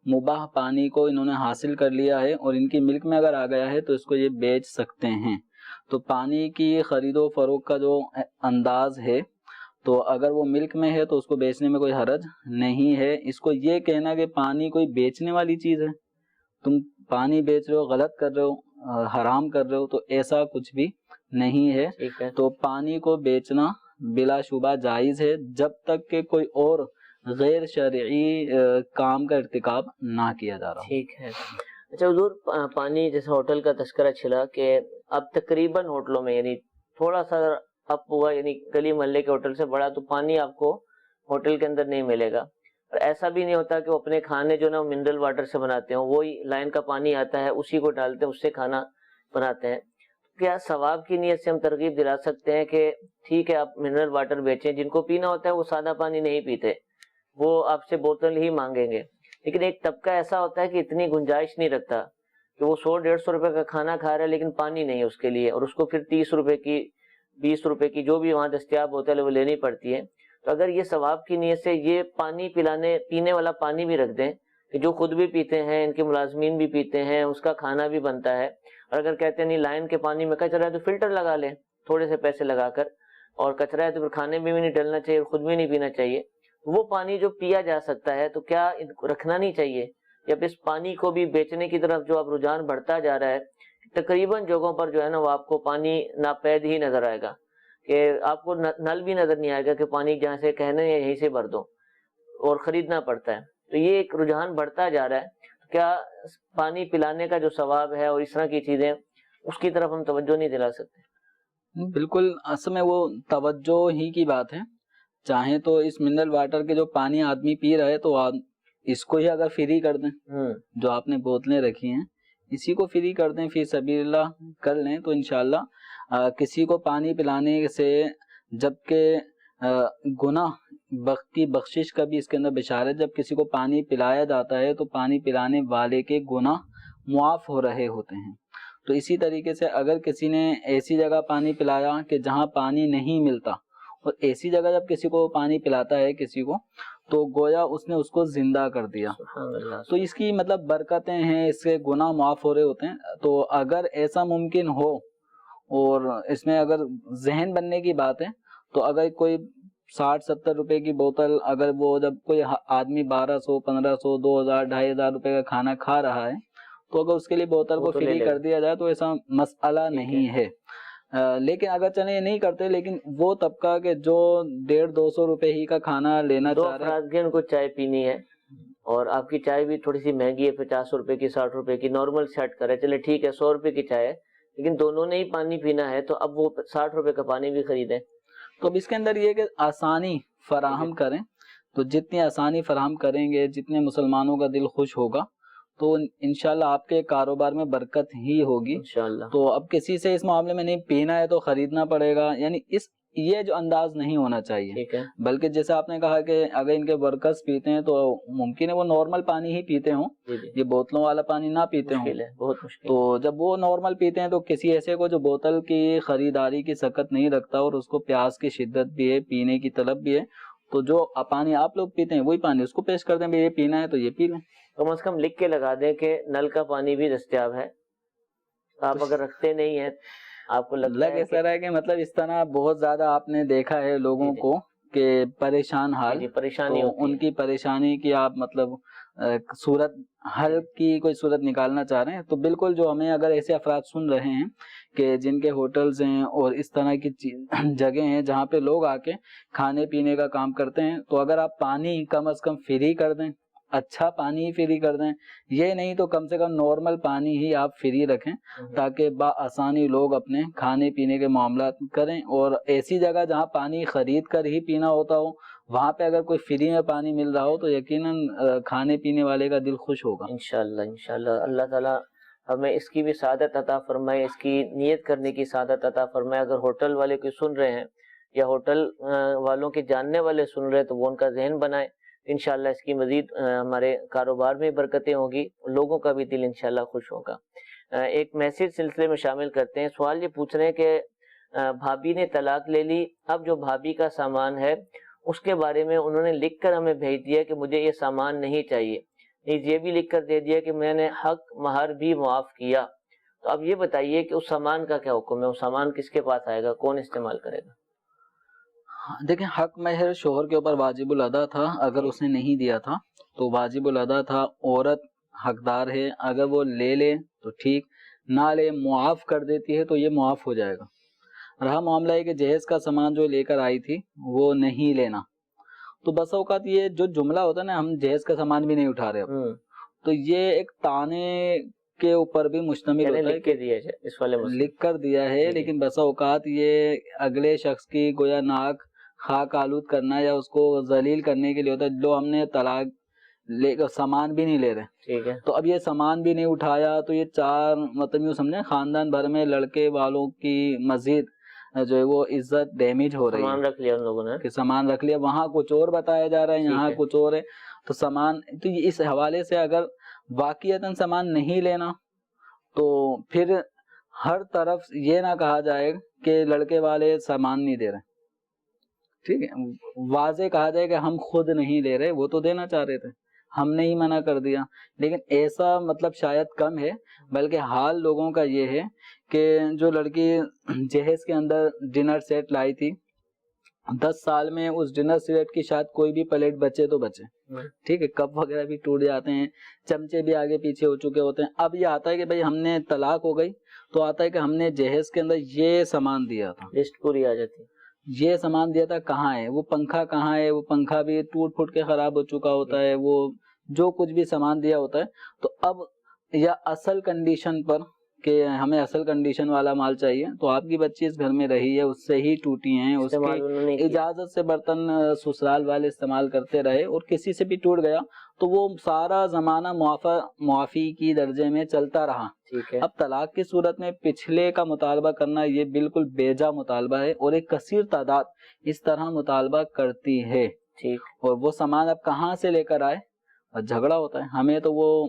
مباح پانی کو انہوں نے حاصل کر لیا ہے اور ان کی ملک میں اگر آ گیا ہے تو اس کو یہ بیچ سکتے ہیں. تو پانی کی خرید و فروخت کا جو انداز ہے، تو اگر وہ ملک میں ہے تو اس کو بیچنے میں کوئی حرج نہیں ہے. اس کو یہ کہنا کہ پانی کوئی بیچنے والی چیز ہے، تم پانی بیچ رہے ہو، غلط کر رہے ہو، حرام کر رہے ہو، تو ایسا کچھ بھی نہیں ہے. تو پانی کو بیچنا بلا شبہ جائز ہے، جب تک کہ کوئی اور غیر شرعی کام کا ارتکاب نہ کیا جا رہا. ٹھیک ہے. اچھا حضور، پانی جیسے ہوٹل کا تذکرہ چھلا کہ اب تقریباً ہوٹلوں میں یعنی تھوڑا سا اپ ہوا، یعنی گلی محلے کے ہوٹل سے بڑا تو پانی آپ کو ہوٹل کے اندر نہیں ملے گا. اور ایسا بھی نہیں ہوتا کہ وہ اپنے کھانے جو نا منرل واٹر سے بناتے ہیں، وہی لائن کا پانی آتا ہے اسی کو ڈالتے ہیں، اس سے کھانا بناتے ہیں. کیا ثواب کی نیت سے ہم ترغیب دلا سکتے ہیں کہ ٹھیک ہے آپ منرل واٹر بیچیں، جن کو پینا ہوتا ہے وہ سادہ پانی نہیں پیتے، وہ آپ سے بوتل ہی مانگیں گے. لیکن ایک طبقہ ایسا ہوتا ہے کہ اتنی گنجائش نہیں رکھتا کہ وہ 100-150 روپے کا کھانا کھا رہا ہے لیکن پانی نہیں ہے اس کے لیے، اور اس کو پھر 30 روپے کی 20 روپے کی جو بھی وہاں دستیاب ہوتا ہے وہ لینی پڑتی ہے. تو اگر یہ ثواب کی نیت سے یہ پانی پینے والا پانی بھی رکھ دیں کہ جو خود بھی پیتے ہیں، ان کے ملازمین بھی پیتے ہیں، اس کا کھانا بھی بنتا ہے، اور اگر کہتے ہیں نہیں لائن کے پانی میں کچرا ہے تو فلٹر لگا لیں تھوڑے سے پیسے لگا کر، اور کچرا ہے تو پھر کھانے میں بھی نہیں ڈلنا چاہیے اور خود بھی نہیں پینا چاہیے. وہ پانی جو پیا جا سکتا ہے تو کیا رکھنا نہیں چاہیے؟ یا اس پانی کو بھی بیچنے کی طرف جو اب رجحان بڑھتا جا رہا ہے، تقریباً جگہوں پر جو ہے نا وہ آپ کو پانی ناپید ہی نظر آئے گا، کہ آپ کو نل بھی نظر نہیں آئے گا کہ پانی جہاں سے کہنے یا یہیں سے بھر دو، اور خریدنا پڑتا ہے. تو یہ ایک رجحان بڑھتا جا رہا ہے. کیا پانی پلانے کا جو ثواب ہے اور اس طرح کی چیزیں، اس کی طرف ہم توجہ نہیں دلا سکتے؟ بالکل، اصل میں وہ توجہ ہی کی بات ہے. چاہیں تو اس منرل واٹر کے جو پانی آدمی پی رہا ہے تو اس کو ہی اگر فری کر دیں، جو آپ نے بوتلیں رکھی ہیں اسی کو فری کر دیں، فی سبیل اللہ کر لیں، تو انشاءاللہ کسی کو پانی پلانے سے، جبکہ گناہ کی بخشش کا بھی اس کے اندر بشارت، جب کسی کو پانی پلایا جاتا ہے تو پانی پلانے والے کے گناہ معاف ہو رہے ہوتے ہیں. تو اسی طریقے سے اگر کسی نے ایسی جگہ پانی پلایا کہ جہاں پانی نہیں ملتا، اور ایسی جگہ جب کسی کو پانی پلاتا ہے کسی کو، تو گویا اس نے اس کو زندہ کر دیا. تو اس کی مطلب برکتیں ہیں، اس کے گناہ معاف ہو رہے ہوتے ہیں. تو اگر ایسا ممکن ہو، اور اس میں اگر ذہن بننے کی بات ہے، تو اگر کوئی 60-70 روپے کی بوتل، اگر وہ جب کوئی آدمی 1200 1500 2000 2500 روپے کا کھانا کھا رہا ہے، تو اگر اس کے لیے بوتل کو فری کر دیا جائے تو ایسا مسئلہ نہیں ہے. لیکن اگر چلے یہ نہیں کرتے، لیکن وہ طبقہ کہ جو 150-200 روپے ہی کا کھانا لینا چاہ رہے ہیں، 2 افراد کے ان کو چائے پینی ہے، اور آپ کی چائے بھی تھوڑی سی مہنگی ہے، 50 روپے کی 60 روپے کی، نارمل سیٹ کرے چلے ٹھیک ہے 100 روپے کی چائے ہے، لیکن دونوں نے ہی پانی پینا ہے، تو اب وہ 60 روپے کا پانی بھی خریدیں. تو اب اس کے اندر یہ کہ آسانی فراہم کریں. تو جتنی آسانی فراہم کریں گے، جتنے مسلمانوں کا دل خوش ہوگا، تو انشاءاللہ آپ کے کاروبار میں برکت ہی ہوگی. انشاءاللہ. تو اب کسی سے اس معاملے میں نہیں پینا ہے تو خریدنا پڑے گا، یعنی یہ جو انداز نہیں ہونا چاہیے. ٹھیک ہے. بلکہ جیسے آپ نے کہا کہ اگر ان کے ورکرز پیتے ہیں تو ممکن ہے وہ نارمل پانی ہی پیتے ہوں، یہ بوتلوں والا پانی نہ پیتے ہوں. مشکل ہے، بہت مشکل. تو جب وہ نارمل پیتے ہیں تو کسی ایسے کو جو بوتل کی خریداری کی سکت نہیں رکھتا اور اس کو پیاس کی شدت بھی ہے، پینے کی طلب بھی ہے، تو جو پانی آپ لوگ پیتے ہیں وہی پانی اس کو پیش کر دیں، یہ پینا ہے تو یہ پی لیں. کم از کم لکھ کے لگا دیں کہ نل کا پانی بھی دستیاب ہے. آپ اگر رکھتے نہیں ہیں، آپ کو لگتا ہے اس طرح کہ مطلب اس طرح بہت زیادہ آپ نے دیکھا ہے لوگوں کو کہ پریشان حال، پریشانی تو ان کی پریشانی کی آپ مطلب صورت حل کی کوئی صورت نکالنا چاہ رہے ہیں، تو بالکل جو ہمیں اگر ایسے افراد سن رہے ہیں کہ جن کے ہوٹلز ہیں اور اس طرح کی جگہ ہیں جہاں پہ لوگ آ کے کھانے پینے کا کام کرتے ہیں، تو اگر آپ پانی کم از کم فری کر دیں، اچھا پانی ہی فری کر دیں، یہ نہیں تو کم سے کم نارمل پانی ہی آپ فری رکھیں، تاکہ بآسانی لوگ اپنے کھانے پینے کے معاملات کریں. اور ایسی جگہ جہاں پانی خرید کر ہی پینا ہوتا ہو، وہاں پہ اگر کوئی فری میں پانی مل رہا ہو تو یقیناً کھانے پینے والے کا دل خوش ہوگا. انشاءاللہ. انشاءاللہ اللہ تعالیٰ ہمیں اس کی بھی سعادت عطا فرمائے، اس کی نیت کرنے کی سعادت عطا فرمائے. اگر ہوٹل والے کوئی سن رہے ہیں یا ہوٹل والوں کے جاننے والے سن رہے ہیں تو وہ ان کا ذہن بنائے. انشاءاللہ اس کی مزید ہمارے کاروبار میں برکتیں ہوں گی، لوگوں کا بھی دل انشاءاللہ خوش ہوگا. ایک میسج سلسلے میں شامل کرتے ہیں. سوال یہ پوچھ رہے ہیں کہ بھابھی نے طلاق لے لی، اب جو بھابھی کا سامان ہے اس کے بارے میں انہوں نے لکھ کر ہمیں بھیج دیا کہ مجھے یہ سامان نہیں چاہیے، یہ بھی لکھ کر دے دیا کہ میں نے حق مہر بھی معاف کیا. تو اب یہ بتائیے کہ اس سامان کا کیا حکم ہے، وہ سامان کس کے پاس آئے گا، کون استعمال کرے گا؟ دیکھیں، حق مہر شوہر کے اوپر واجب الادا تھا، اگر اس نے نہیں دیا تھا تو واجب الادا تھا. عورت حقدار ہے، اگر وہ لے لے تو ٹھیک، نہ لے معاف کر دیتی ہے تو یہ معاف ہو جائے گا. رہا معاملہ ہے کہ جہیز کا سامان جو لے کر آئی تھی وہ نہیں لینا، تو بس اوقات یہ جو جملہ ہوتا ہے نا، ہم جہیز کا سامان بھی نہیں اٹھا رہے اب، تو یہ ایک تانے کے اوپر بھی مشتمل ہوتا ہے کہ لکھ کر دیا ہے، لیکن بسا اوقات یہ اگلے شخص کی گویا ناک خاک آلود کرنا یا اس کو ذلیل کرنے کے لیے ہوتا ہے. جو ہم نے طلاق لے کر سامان بھی نہیں لے رہے، ٹھیک ہے، تو اب یہ سامان بھی نہیں اٹھایا تو یہ چار مطلب یوں سمجھیں خاندان بھر میں لڑکے والوں کی مزید جو ہے وہ عزت ڈیمیج ہو رہی ہے. سامان رکھ لیا ان لوگوں نے، کہ سامان رکھ لیا، وہاں کچھ اور بتایا جا رہا ہے، یہاں کچھ اور ہے، تو سامان تو اس حوالے سے اگر واقعتاً سامان نہیں لینا تو پھر ہر طرف یہ نہ کہا جائے کہ لڑکے والے سامان نہیں دے رہے. ٹھیک ہے، واضح کہا جائے کہ ہم خود نہیں لے رہے، وہ تو دینا چاہ رہے تھے، ہم نے ہی منع کر دیا. لیکن ایسا مطلب شاید کم ہے، بلکہ حال لوگوں کا یہ ہے کہ جو لڑکی جہیز کے اندر ڈنر سیٹ لائی تھی، 10 سال میں اس ڈنر سیٹ کی شاید کوئی بھی پلیٹ بچے تو بچے، ٹھیک ہے، کپ وغیرہ بھی ٹوٹ جاتے ہیں، چمچے بھی آگے پیچھے ہو چکے ہوتے ہیں. اب یہ آتا ہے کہ بھائی ہم نے طلاق ہو گئی تو آتا ہے کہ ہم نے جہیز کے اندر یہ سامان دیا تھا، لسٹ پوری آ جاتی، یہ سامان دیا تھا، کہاں ہے وہ پنکھا، کہاں ہے وہ پنکھا، بھی ٹوٹ پھوٹ کے خراب ہو چکا ہوتا ہے، وہ جو کچھ بھی سامان دیا ہوتا ہے. تو اب یا اصل کنڈیشن پر کہ ہمیں اصل کنڈیشن والا مال چاہیے، تو آپ کی بچی اس گھر میں رہی ہے، اس سے ہی ٹوٹی ہیں، اس کی اجازت سے برتن سسرال والے استعمال کرتے رہے اور کسی سے بھی ٹوٹ گیا تو وہ سارا زمانہ معافی کی درجے میں چلتا رہا. اب طلاق کی صورت میں پچھلے کا مطالبہ کرنا یہ بالکل بیجا مطالبہ ہے، اور ایک کثیر تعداد اس طرح مطالبہ کرتی ہے. اور وہ سامان اب کہاں سے لے کر آئے، اور جھگڑا ہوتا ہے. ہمیں تو وہ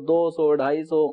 200, 250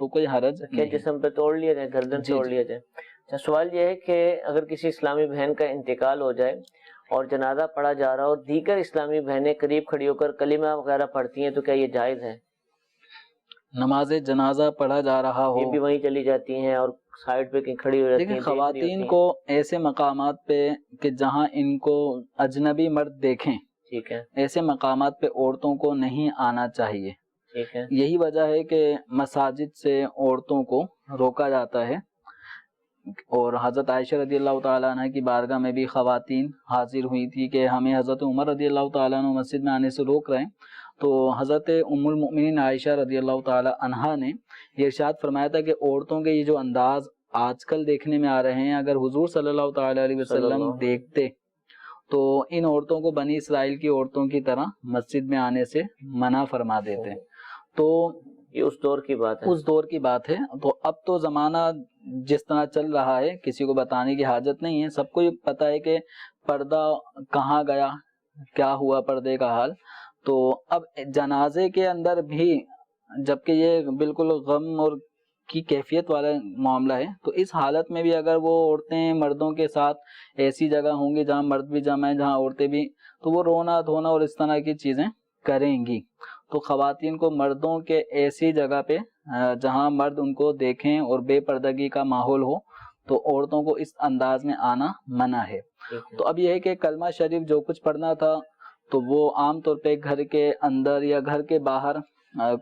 تو کوئی حرج کہ نہیں۔ جسم پہ توڑ لیا جائے، گردن جی توڑ جی۔ لیا جائے۔ اچھا، سوال یہ ہے کہ اگر کسی اسلامی بہن کا انتقال ہو جائے اور جنازہ پڑھا جا رہا ہو اور دیگر اسلامی بہنیں قریب کھڑی ہو کر کلمہ وغیرہ پڑھتی ہیں تو کیا یہ جائز ہے؟ نماز جنازہ پڑھا جا رہا ہو، یہ بھی وہیں چلی جاتی ہیں اور سائڈ پہ کہیں کھڑی ہو جاتی دیکھیں ہیں، دیکھ رہی خواتین ہوتی ہیں۔ کو ایسے مقامات پہ کہ جہاں ان کو اجنبی مرد دیکھیں، ٹھیک ہے، ایسے مقامات پہ عورتوں کو نہیں آنا چاہیے۔ ٹھیک ہے، یہی وجہ ہے کہ مساجد سے عورتوں کو روکا جاتا ہے، اور حضرت عائشہ رضی اللہ تعالیٰ عنہ کی بارگاہ میں بھی خواتین حاضر ہوئی تھی کہ ہمیں حضرت عمر رضی اللہ تعالیٰ عنہ مسجد میں آنے سے روک رہے ہیں، تو حضرت ام المؤمنین عائشہ رضی اللہ تعالیٰ عنہا نے یہ ارشاد فرمایا تھا کہ عورتوں کے یہ جو انداز آج کل دیکھنے میں آ رہے ہیں، اگر حضور صلی اللہ تعالیٰ علیہ وسلم دیکھتے تو ان عورتوں کو بنی اسرائیل کی عورتوں کی طرح مسجد میں آنے سے منع فرما دیتے۔ تو یہ اس دور کی بات ہے۔ اس دور کی بات ہے۔ تو اب تو زمانہ جس طرح چل رہا ہے کسی کو بتانے کی حاجت نہیں ہے، سب کو یہ پتہ ہے کہ پردہ کہاں گیا، کیا ہوا پردے کا حال۔ تو اب جنازے کے اندر بھی جبکہ یہ بالکل غم اور کی کیفیت والا معاملہ ہے، تو اس حالت میں بھی اگر وہ عورتیں مردوں کے ساتھ ایسی جگہ ہوں گی جہاں مرد بھی جمع ہیں، جہاں عورتیں بھی، تو وہ رونا دھونا اور اس طرح کی چیزیں کریں گی۔ تو خواتین کو مردوں کے ایسی جگہ پہ جہاں مرد ان کو دیکھیں اور بے پردگی کا ماحول ہو، تو عورتوں کو اس انداز میں آنا منع ہے۔ تو اب یہ ہے کہ کلمہ شریف جو کچھ پڑھنا تھا تو وہ عام طور پہ گھر کے اندر یا گھر کے باہر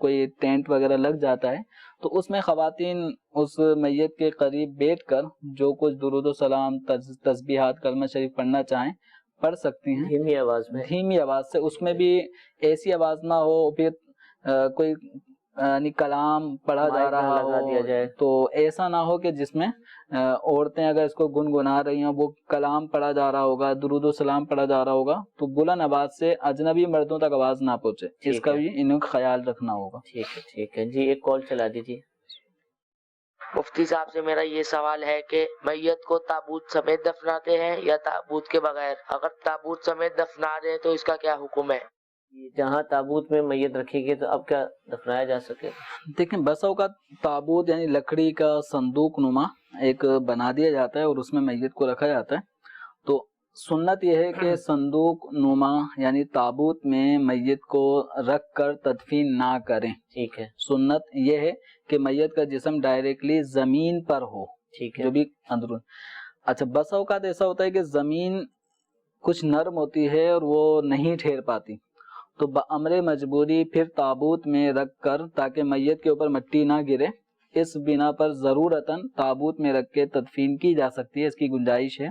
کوئی ٹینٹ وغیرہ لگ جاتا ہے، تو اس میں خواتین اس میت کے قریب بیٹھ کر جو کچھ درود و سلام، تسبیحات، کلمہ شریف پڑھنا چاہیں پڑھ سکتی ہیں دھیمی آواز میں، دھیمی آواز سے۔ اس میں بھی ایسی آواز نہ ہو پھر کوئی یعنی کلام پڑھا جا رہا لگا دیا ہو، جائے۔ تو ایسا نہ ہو کہ جس میں عورتیں اگر اس کو گنگنا رہی ہیں، وہ کلام پڑھا جا رہا ہوگا، درود و سلام پڑھا جا رہا ہوگا، تو بلند آواز سے اجنبی مردوں تک آواز نہ پہنچے، اس کا بھی انہیں خیال رکھنا ہوگا۔ ٹھیک ہے، ٹھیک ہے جی، ایک کال چلا دیجیے۔ مفتی صاحب سے میرا یہ سوال ہے کہ میت کو تابوت سمیت دفناتے ہیں یا تابوت کے بغیر؟ اگر تابوت سمیت دفنا رہے ہیں تو اس کا کیا حکم ہے؟ جہاں تابوت میں میت رکھی گئی تو اب کیا دفنایا جا سکے؟ دیکھیں بس اوقات تابوت یعنی لکڑی کا صندوق نما ایک بنا دیا جاتا ہے اور اس میں میت کو رکھا جاتا ہے، تو سنت یہ ہے کہ صندوق نما یعنی تابوت میں میت کو رکھ کر تدفین نہ کریں۔ ٹھیک ہے، سنت یہ ہے کہ میت کا جسم ڈائریکٹلی زمین پر ہو، ٹھیک ہے، جو بھی اندرون۔ اچھا بس اوقات ایسا ہوتا ہے کہ زمین کچھ نرم ہوتی ہے اور وہ نہیں ٹھہر پاتی، تو بامر مجبوری پھر تابوت میں رکھ کر تاکہ میت کے اوپر مٹی نہ گرے، اس بنا پر ضرورتاً تابوت میں رکھ کے تدفین کی جا سکتی ہے، اس کی گنجائش ہے۔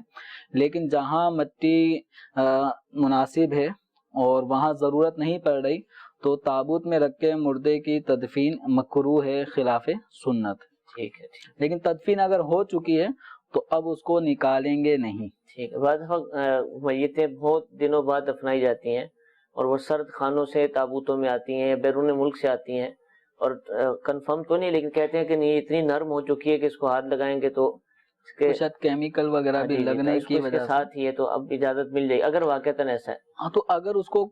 لیکن جہاں مٹی مناسب ہے اور وہاں ضرورت نہیں پڑ رہی تو تابوت میں رکھ کے مردے کی تدفین مکروہ ہے، خلاف سنت۔ ٹھیک ہے، لیکن تدفین اگر ہو چکی ہے تو اب اس کو نکالیں گے نہیں۔ ٹھیک ہے۔ بعض میتیں بہت دنوں بعد دفنائی جاتی ہیں اور وہ سرد خانوں سے تابوتوں میں آتی ہیں یا بیرون ملک سے آتی ہیں، اور کنفرم تو نہیں لیکن کہتے ہیں کہ نہیں اتنی نرم ہو چکی ہے کہ اس کو ہاتھ لگائیں گے تو شاید کیمیکل وغیرہ بھی لگنے کی وجہ سے ساتھ ہی ہے، تو اب اجازت مل جائے گی اگر واقعتاً ایسا ہے۔ ہاں، تو اگر اس کو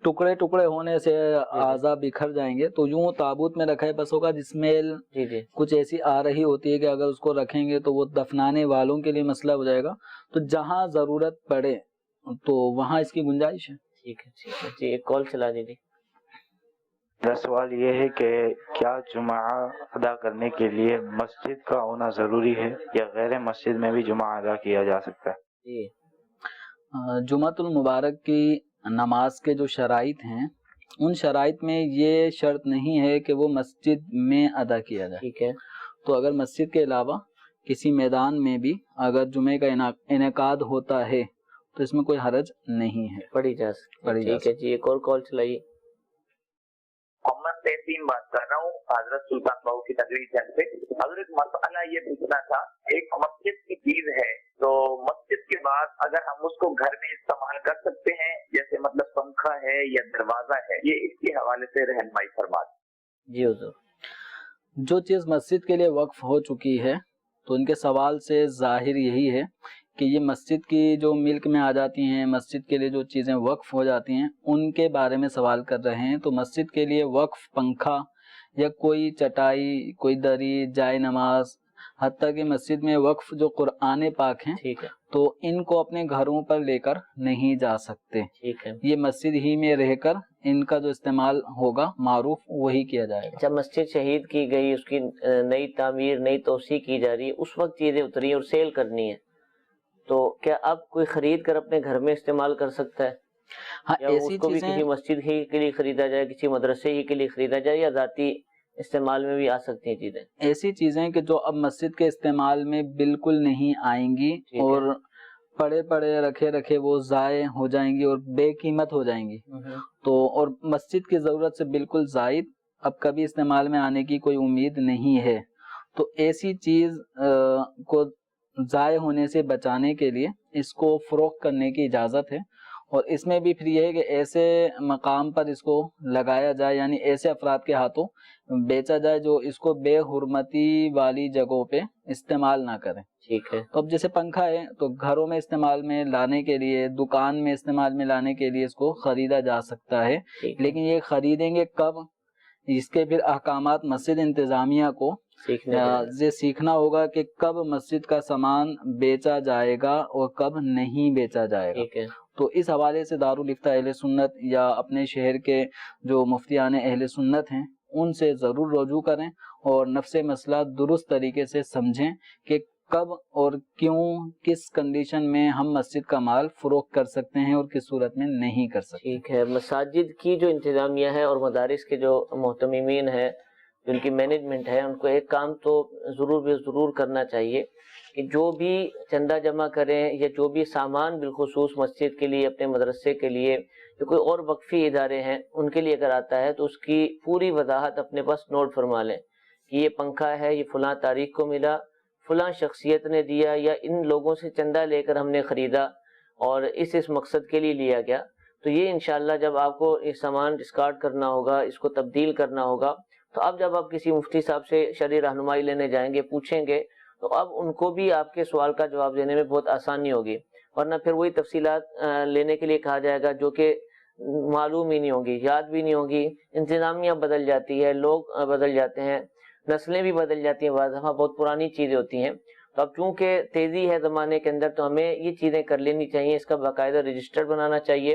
ٹکڑے ٹکڑے ہونے سے اعضاء بکھر جائیں گے تو یوں تابوت میں رکھے بس ہوگا، اسمیل جی کچھ ایسی آ رہی ہوتی ہے کہ اگر اس کو رکھیں گے تو وہ دفنانے والوں کے لیے مسئلہ ہو جائے گا، تو جہاں ضرورت پڑے تو وہاں اس کی گنجائش ہے۔ ٹھیک ہے، ٹھیک ہے جی، ایک کال چلا دیجیے۔ میرا سوال یہ ہے کہ کیا جمعہ ادا کرنے کے لیے مسجد کا ہونا ضروری ہے یا غیر مسجد میں بھی جمعہ ادا کیا جا سکتا ہے؟ جی، جمعۃ المبارک کی نماز کے جو شرائط ہیں، ان شرائط میں یہ شرط نہیں ہے کہ وہ مسجد میں ادا کیا جائے۔ ٹھیک ہے، تو اگر مسجد کے علاوہ کسی میدان میں بھی اگر جمعے کا انعقاد ہوتا ہے تو اس میں کوئی حرج نہیں ہے، پڑھی جا سکتی ہے۔ ٹھیک ہے جی، ایک اور کال چلائیے۔ محمد تحسین بات کر رہا ہوں حضرت سلطان بہو کی تقریر چینل سے۔ حضرت مسئلہ یہ پوچھنا تھا، ایک مسجد کی چیز ہے تو مسجد کے بعد اگر ہم اس کو گھر میں استعمال کر سکتے ہیں، جیسے مطلب پنکھا ہے یا دروازہ ہے، یہ اس کے حوالے سے رہنمائی فرما دیں۔ جی حضور۔ جو چیز مسجد کے لیے وقف ہو چکی ہے تو ان کے سوال سے ظاہر یہی ہے کہ یہ مسجد کی جو ملک میں آ جاتی ہیں، مسجد کے لیے جو چیزیں وقف ہو جاتی ہیں ان کے بارے میں سوال کر رہے ہیں۔ تو مسجد کے لیے وقف پنکھا یا کوئی چٹائی، کوئی دری، جائے نماز، حتیٰ کہ مسجد میں وقف جو قرآن پاک ہیں ٹھیک ہے، تو ان کو اپنے گھروں پر لے کر نہیں جا سکتے. ٹھیک ہے. یہ مسجد ہی میں رہ کر ان کا جو استعمال ہوگا معروف وہی کیا جائے گا. جب مسجد شہید کی گئی، اس کی نئی تعمیر، نئی توسیع کی جا رہی ہے، اس وقت چیزیں اتری اور سیل کرنی ہے، تو کیا اب کوئی خرید کر اپنے گھر میں استعمال کر سکتا ہے؟ ہاں، یا ایسی اس کو بھی چیزیں کسی مسجد ہی کے لیے خریدا جائے، کسی مدرسے ہی کے لیے خریدا جائے، یا ذاتی استعمال میں بھی آ سکتی ہیں چیزیں؟ ایسی چیزیں کہ جو اب مسجد کے استعمال میں بالکل نہیں آئیں گی ٹھیک ہے. اور پڑے پڑے رکھے رکھے وہ ضائع ہو جائیں گی اور بے قیمت ہو جائیں گی، تو اور مسجد کی ضرورت سے بالکل زائد اب کبھی استعمال میں آنے کی کوئی امید نہیں ہے، تو ایسی چیز کو ضائع ہونے سے بچانے کے لیے اس کو فروخت کرنے کی اجازت ہے. اور اس میں بھی پھر یہ ہے کہ ایسے مقام پر اس کو لگایا جائے، یعنی ایسے افراد کے ہاتھوں بیچا جائے جو اس کو بے حرمتی والی جگہوں پہ استعمال نہ کریں. ٹھیک ہے. تو اب جیسے پنکھا ہے تو گھروں میں استعمال میں لانے کے لیے، دکان میں استعمال میں لانے کے لیے اس کو خریدا جا سکتا ہے، لیکن یہ خریدیں گے کب، اس کے پھر احکامات مسجد انتظامیہ کو یہ سیکھنا ہوگا کہ کب مسجد کا سامان بیچا جائے گا اور کب نہیں بیچا جائے گا. تو اس حوالے سے دارالفتہ اہل سنت یا اپنے شہر کے جو مفتیان اہل سنت ہیں ان سے ضرور رجوع کریں اور نفس مسئلہ درست طریقے سے سمجھیں کہ کب اور کیوں، کس کنڈیشن میں ہم مسجد کا مال فروخت کر سکتے ہیں اور کس صورت میں نہیں کر سکتے. ٹھیک ہے. مساجد کی جو انتظامیہ ہے اور مدارس کے جو محتممین ہیں، جن کی مینجمنٹ ہے، ان کو ایک کام تو ضرور کرنا چاہیے کہ جو بھی چندہ جمع کریں یا جو بھی سامان بالخصوص مسجد کے لیے، اپنے مدرسے کے لیے، جو کوئی اور وقفی ادارے ہیں ان کے لیے اگر آتا ہے تو اس کی پوری وضاحت اپنے پاس نوٹ فرما لیں کہ یہ پنکھا ہے، یہ فلاں تاریخ کو ملا، فلاں شخصیت نے دیا، یا ان لوگوں سے چندہ لے کر ہم نے خریدا اور اس مقصد کے لیے لیا گیا. تو یہ انشاءاللہ جب آپ کو یہ سامان ڈسکارڈ کرنا ہوگا، اس کو تبدیل کرنا ہوگا، تو اب جب آپ کسی مفتی صاحب سے شرعی رہنمائی لینے جائیں گے، پوچھیں گے، تو اب ان کو بھی آپ کے سوال کا جواب دینے میں بہت آسانی ہوگی، ورنہ پھر وہی تفصیلات لینے کے لیے کہا جائے گا جو کہ معلوم ہی نہیں ہوگی، یاد بھی نہیں ہوگی. انتظامیہ بدل جاتی ہے، لوگ بدل جاتے ہیں، نسلیں بھی بدل جاتی ہیں، بعض دفعہ بہت پرانی چیزیں ہوتی ہیں. تو اب چونکہ تیزی ہے زمانے کے اندر تو ہمیں یہ چیزیں کر لینی چاہیے، اس کا باقاعدہ رجسٹر بنانا چاہیے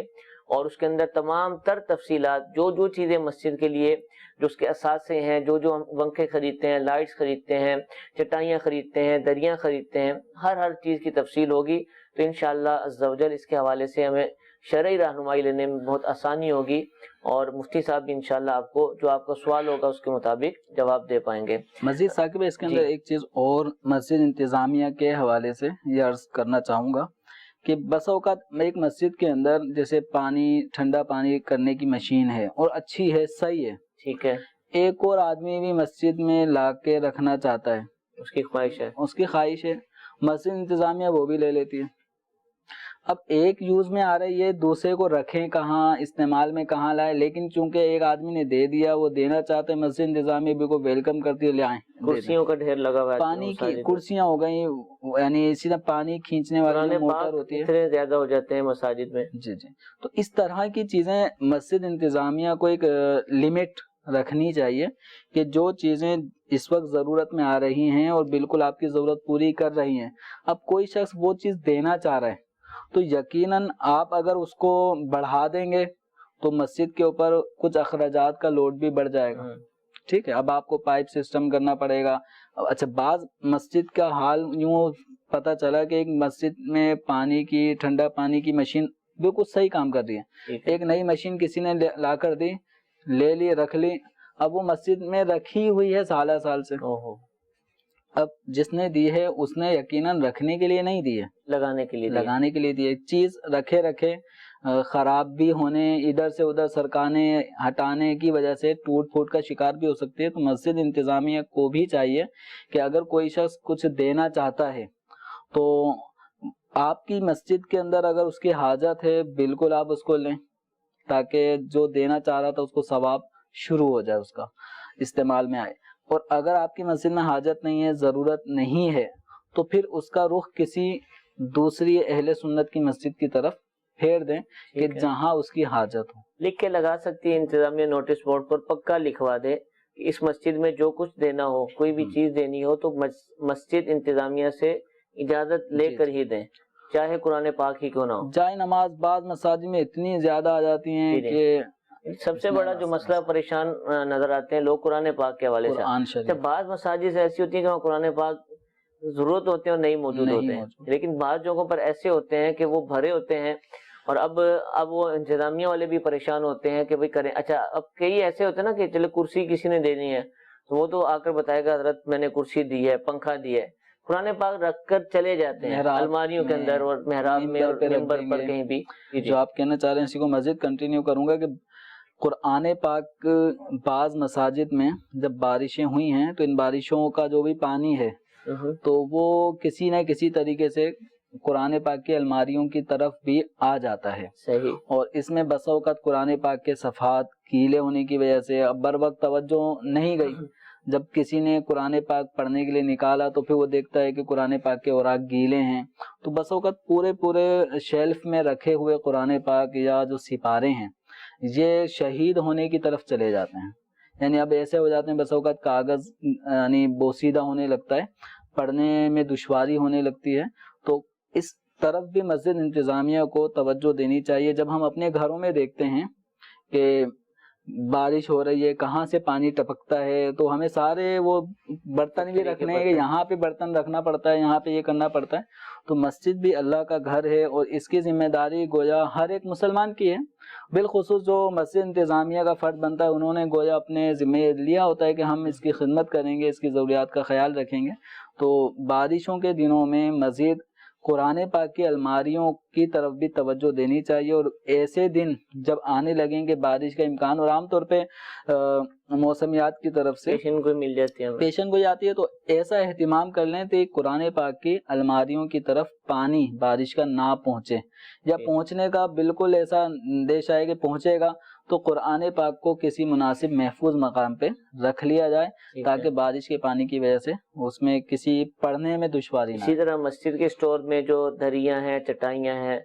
اور اس کے اندر تمام تر تفصیلات، جو چیزیں مسجد کے لیے، جو اس کے اثاثے ہیں، جو ہم پنکھے خریدتے ہیں، لائٹس خریدتے ہیں، چٹائیاں خریدتے ہیں، دریاں خریدتے ہیں، ہر چیز کی تفصیل ہوگی. تو انشاءاللہ عز و جل اس کے حوالے سے ہمیں شرعی رہنمائی لینے میں بہت آسانی ہوگی اور مفتی صاحب بھی انشاءاللہ آپ کو جو آپ کا سوال ہوگا اس کے مطابق جواب دے پائیں گے. مزید ثاقب اس کے اندر ایک چیز اور مسجد انتظامیہ کے حوالے سے یہ عرض کرنا چاہوں گا کہ بس اوقات ایک مسجد کے اندر جیسے پانی، ٹھنڈا پانی کرنے کی مشین ہے اور اچھی ہے، صحیح ہے، ٹھیک ہے، ایک اور آدمی بھی مسجد میں لا کے رکھنا چاہتا ہے، اس کی خواہش ہے، مسجد انتظامیہ وہ بھی لے لیتی ہے. اب ایک یوز میں آ رہی ہے، دوسرے کو رکھیں کہاں، استعمال میں کہاں لائے، لیکن چونکہ ایک آدمی نے دے دیا، وہ دینا چاہتے ہیں، مسجد انتظامیہ بھی کو ویلکم کرتی ہے، لے آئیں. کرسیوں کا ڈھیر لگا ہوا ہے، پانی کی کرسیاں ہو گئی، یعنی سیدھا پانی کھینچنے والی موٹر ہوتی ہے، اتنے زیادہ ہو جاتے ہیں مساجد میں. جی. تو اس طرح کی چیزیں مسجد انتظامیہ کو ایک لمٹ رکھنی چاہیے کہ جو چیزیں اس وقت ضرورت میں آ رہی ہیں اور بالکل آپ کی ضرورت پوری کر رہی ہیں، اب کوئی شخص وہ چیز دینا چاہ رہا ہے تو یقیناً آپ اگر اس کو بڑھا دیں گے تو مسجد کے اوپر کچھ اخراجات کا لوڈ بھی بڑھ جائے گا. ٹھیک ہے، اب آپ کو پائپ سسٹم کرنا پڑے گا. اچھا، بعض مسجد کا حال یوں پتہ چلا کہ ایک مسجد میں پانی کی، ٹھنڈا پانی کی مشین بالکل صحیح کام کر رہی ہے، ایک نئی مشین کسی نے لا کر دی، لے لی، رکھ لی، اب وہ مسجد میں رکھی ہوئی ہے سال سے. اب جس نے دی ہے اس نے یقیناً رکھنے کے لیے نہیں دی ہے، لگانے کے لیے دی ہے. چیز رکھے خراب بھی ہونے، ادھر سے ادھر سرکانے ہٹانے کی وجہ سے ٹوٹ پھوٹ کا شکار بھی ہو سکتی ہے. تو مسجد انتظامیہ کو بھی چاہیے کہ اگر کوئی شخص کچھ دینا چاہتا ہے تو آپ کی مسجد کے اندر اگر اس کی حاجت ہے بالکل آپ اس کو لیں، تاکہ جو دینا چاہ رہا تھا اس کو ثواب شروع ہو جائے، اس کا استعمال میں آئے. اور اگر آپ کی مسجد میں حاجت نہیں ہے، ضرورت نہیں ہے، تو پھر اس کا رخ کسی دوسری اہل سنت کی مسجد کی طرف پھیر دیں کہ جہاں اس کی حاجت ہو. لکھ کے لگا سکتی ہے انتظامیہ نوٹس بورڈ پر، پکا لکھوا دے کہ اس مسجد میں جو کچھ دینا ہو، کوئی بھی چیز دینی ہو تو مسجد انتظامیہ سے اجازت لے کر ہی دیں، چاہے قرآن پاک ہی کیوں نہ ہو۔ جائے نماز بعض مساجد میں اتنی زیادہ آ جاتی ہیں کہ سب سے بڑا جو مسئلہ پریشان نظر آتے ہیں لوگ قرآن پاک کے حوالے سے، بعض مساجد ایسی ہوتی ہیں کہ وہاں قرآن پاک ضرورت ہوتے ہیں اور نہیں موجود ہوتے ہیں، لیکن بعض جگہوں پر ایسے ہوتے ہیں کہ وہ بھرے ہوتے ہیں، اور اب وہ انتظامیہ والے بھی پریشان ہوتے ہیں کہ بھئی کریں۔ اچھا اب کئی ایسے ہوتے ہیں نا کہ چلے کرسی کسی نے دینی ہے تو وہ تو آ کر بتائے گا حضرت میں نے کرسی دی ہے، پنکھا دی ہے، قرآن پاک رکھ کر چلے جاتے ہیں الماریوں کے اندر اور محراب میں اور ممبر پر کہیں بھی۔ جو آپ کہنا چاہ رہے ہیں اسی کو مزید کنٹینیو کروں گا کہ قرآن پاک بعض مساجد میں جب بارشیں ہوئی ہیں تو ان بارشوں کا جو بھی پانی ہے تو وہ کسی نہ کسی طریقے سے قرآن پاک کی الماریوں کی طرف بھی آ جاتا ہے۔ صحیح۔ اور اس میں بسا اوقات قرآن پاک کے صفحات گیلے ہونے کی وجہ سے اب بر وقت توجہ نہیں گئی، جب کسی نے قرآن پاک پڑھنے کے لیے نکالا تو پھر وہ دیکھتا ہے کہ قرآن پاک کے اوراق گیلے ہیں، تو بسا اوقات پورے شیلف میں رکھے ہوئے قرآن پاک یا جو سپارے ہیں یہ شہید ہونے کی طرف چلے جاتے ہیں، یعنی اب ایسے ہو جاتے ہیں بسا اوقات کاغذ یعنی بوسیدہ ہونے لگتا ہے، پڑھنے میں دشواری ہونے لگتی ہے۔ تو اس طرف بھی مسجد انتظامیہ کو توجہ دینی چاہیے۔ جب ہم اپنے گھروں میں دیکھتے ہیں کہ بارش ہو رہی ہے، کہاں سے پانی ٹپکتا ہے، تو ہمیں سارے وہ برتن بھی رکھنے ہیں کہ یہاں پہ برتن رکھنا پڑتا ہے، یہاں پہ یہ کرنا پڑتا ہے۔ تو مسجد بھی اللہ کا گھر ہے اور اس کی ذمہ داری گویا ہر ایک مسلمان کی ہے، بالخصوص جو مسجد انتظامیہ کا فرد بنتا ہے انہوں نے گویا اپنے ذمہ لیا ہوتا ہے کہ ہم اس کی خدمت کریں گے، اس کی ضروریات کا خیال رکھیں گے۔ تو بارشوں کے دنوں میں مزید قرآن پاک کی الماریوں کی طرف بھی توجہ دینی چاہیے، اور ایسے دن جب آنے لگیں گے بارش کا امکان، اور عام طور پہ موسمیات کی طرف سے پیشن گوئی مل جاتی ہے، پیشن گوئی آتی ہے، تو ایسا اہتمام کر لیں کہ قرآن پاک کی الماریوں کی طرف پانی بارش کا نہ پہنچے، یا پہنچنے کا بالکل ایسا اندیش آئے کہ پہنچے گا تو قرآن پاک کو کسی مناسب محفوظ مقام پہ رکھ لیا جائے تاکہ بارش کے پانی کی وجہ سے اس میں کسی پڑھنے میں دشواری نہ۔ اسی طرح مسجد کے اسٹور میں جو دریاں ہیں، چٹائیاں ہیں،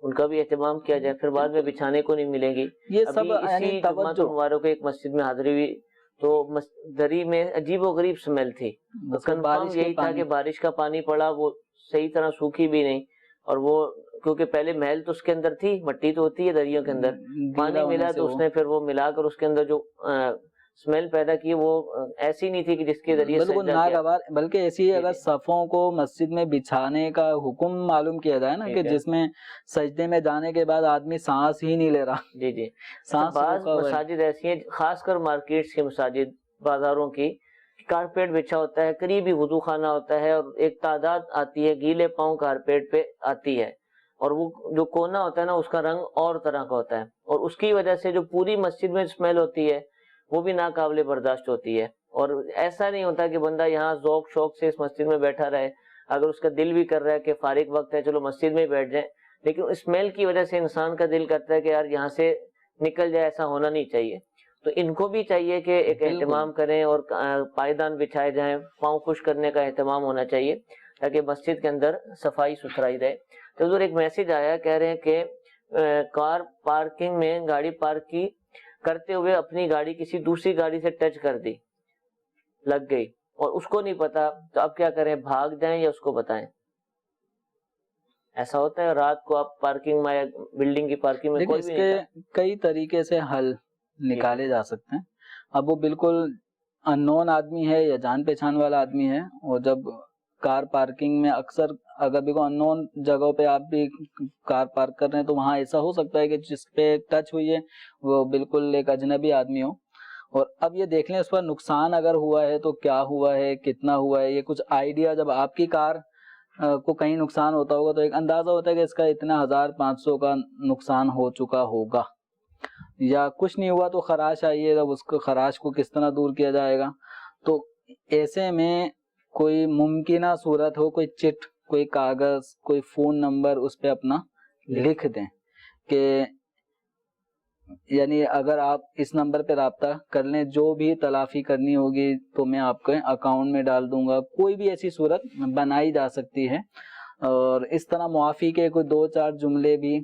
ان کا بھی اہتمام کیا جائے، پھر بعد میں بچھانے کو نہیں ملیں گی۔ یہ سب یعنی توجہ مبارک ایک مسجد میں حاضری ہوئی تو دری میں عجیب و غریب سمیل تھی، کنفرم یہی تھا کہ بارش کا پانی پڑا، وہ صحیح طرح سوکھی بھی نہیں، اور وہ کیونکہ پہلے محل تو اس کے اندر تھی، مٹی تو ہوتی ہے دریوں کے اندر، پانی ملا تو اس نے پھر وہ ملا کر اس کے اندر جو اسمیل پیدا کی وہ ایسی نہیں تھی کہ جس کے ذریعے بالکل ناگوار، بلکہ ایسی اگر صفوں کو مسجد میں بچھانے کا حکم معلوم کیا جائے نا کہ جس میں سجدے میں جانے کے بعد آدمی سانس ہی نہیں لے رہا۔ جی بعض مساجد ایسی ہیں، خاص کر مارکیٹس کی مساجد، بازاروں کی، کارپیٹ بچھا ہوتا ہے، قریبی وضو خانہ ہوتا ہے، اور ایک تعداد آتی ہے گیلے پاؤں کارپیٹ پہ آتی ہے، اور وہ جو کونا ہوتا ہے نا اس کا رنگ اور طرح کا ہوتا ہے، اور اس کی وجہ سے جو پوری مسجد میں اسمیل ہوتی ہے وہ بھی ناقابل برداشت ہوتی ہے۔ اور ایسا نہیں ہوتا کہ بندہ یہاں ذوق شوق سے اس مسجد میں بیٹھا رہے، اگر اس کا دل بھی کر رہا ہے کہ فارغ وقت ہے چلو مسجد میں ہی بیٹھ جائیں، لیکن اسمیل کی وجہ سے انسان کا دل کرتا ہے کہ یار یہاں سے نکل جائے، ایسا ہونا نہیں چاہیے۔ تو ان کو بھی چاہیے کہ ایک اہتمام کریں اور پائیدان بچھائے جائیں، پاؤں خشک کرنے کا اہتمام ہونا چاہیے تاکہ مسجد کے اندر صفائی ستھرائی رہے۔ تو حضور ایک میسج آیا، کہہ رہے ہیں کہ کار پارکنگ میں گاڑی پارک کی کرتے ہوئے اپنی گاڑی کسی دوسری گاڑی سے ٹچ کر دی، لگ گئی، اور اس کو نہیں پتا، تو اب کیا کریں، بھاگ جائیں یا اس کو بتائیں؟ ایسا ہوتا ہے رات کو آپ پارکنگ میں، بلڈنگ کی پارکنگ میں، اس کے کئی طریقے سے حل نکالے جا سکتے ہیں۔ اب وہ بالکل ان نون آدمی ہے یا جان پہچان والا آدمی ہے، اور جب کار پارکنگ میں اکثر اگر بھی ان نون جگہوں پہ آپ بھی کار پارک کر رہے ہیں تو وہاں ایسا ہو سکتا ہے کہ جس پہ ٹچ ہوئی ہے وہ بالکل ایک اجنبی آدمی ہو، اور اب یہ دیکھ لیں اس پر نقصان اگر ہوا ہے تو کیا ہوا ہے، کتنا ہوا ہے، یہ کچھ آئیڈیا، جب آپ کی کار کو کہیں نقصان ہوتا ہوگا تو ایک اندازہ ہوتا ہے کہ اس کا اتنا 1500 کا نقصان ہو چکا ہوگا، یا کچھ نہیں ہوا تو خراش آئی ہے، اب اس کو خراش کو کس طرح دور کیا جائے گا۔ تو ایسے میں کوئی ممکنہ صورت ہو، کوئی چٹ، کوئی کاغذ، کوئی فون نمبر اس پہ اپنا لکھ دیں کہ یعنی اگر آپ اس نمبر پہ رابطہ کر لیں، جو بھی تلافی کرنی ہوگی تو میں آپ کے اکاؤنٹ میں ڈال دوں گا، کوئی بھی ایسی صورت بنائی جا سکتی ہے۔ اور اس طرح معافی کے کوئی 2-4 جملے بھی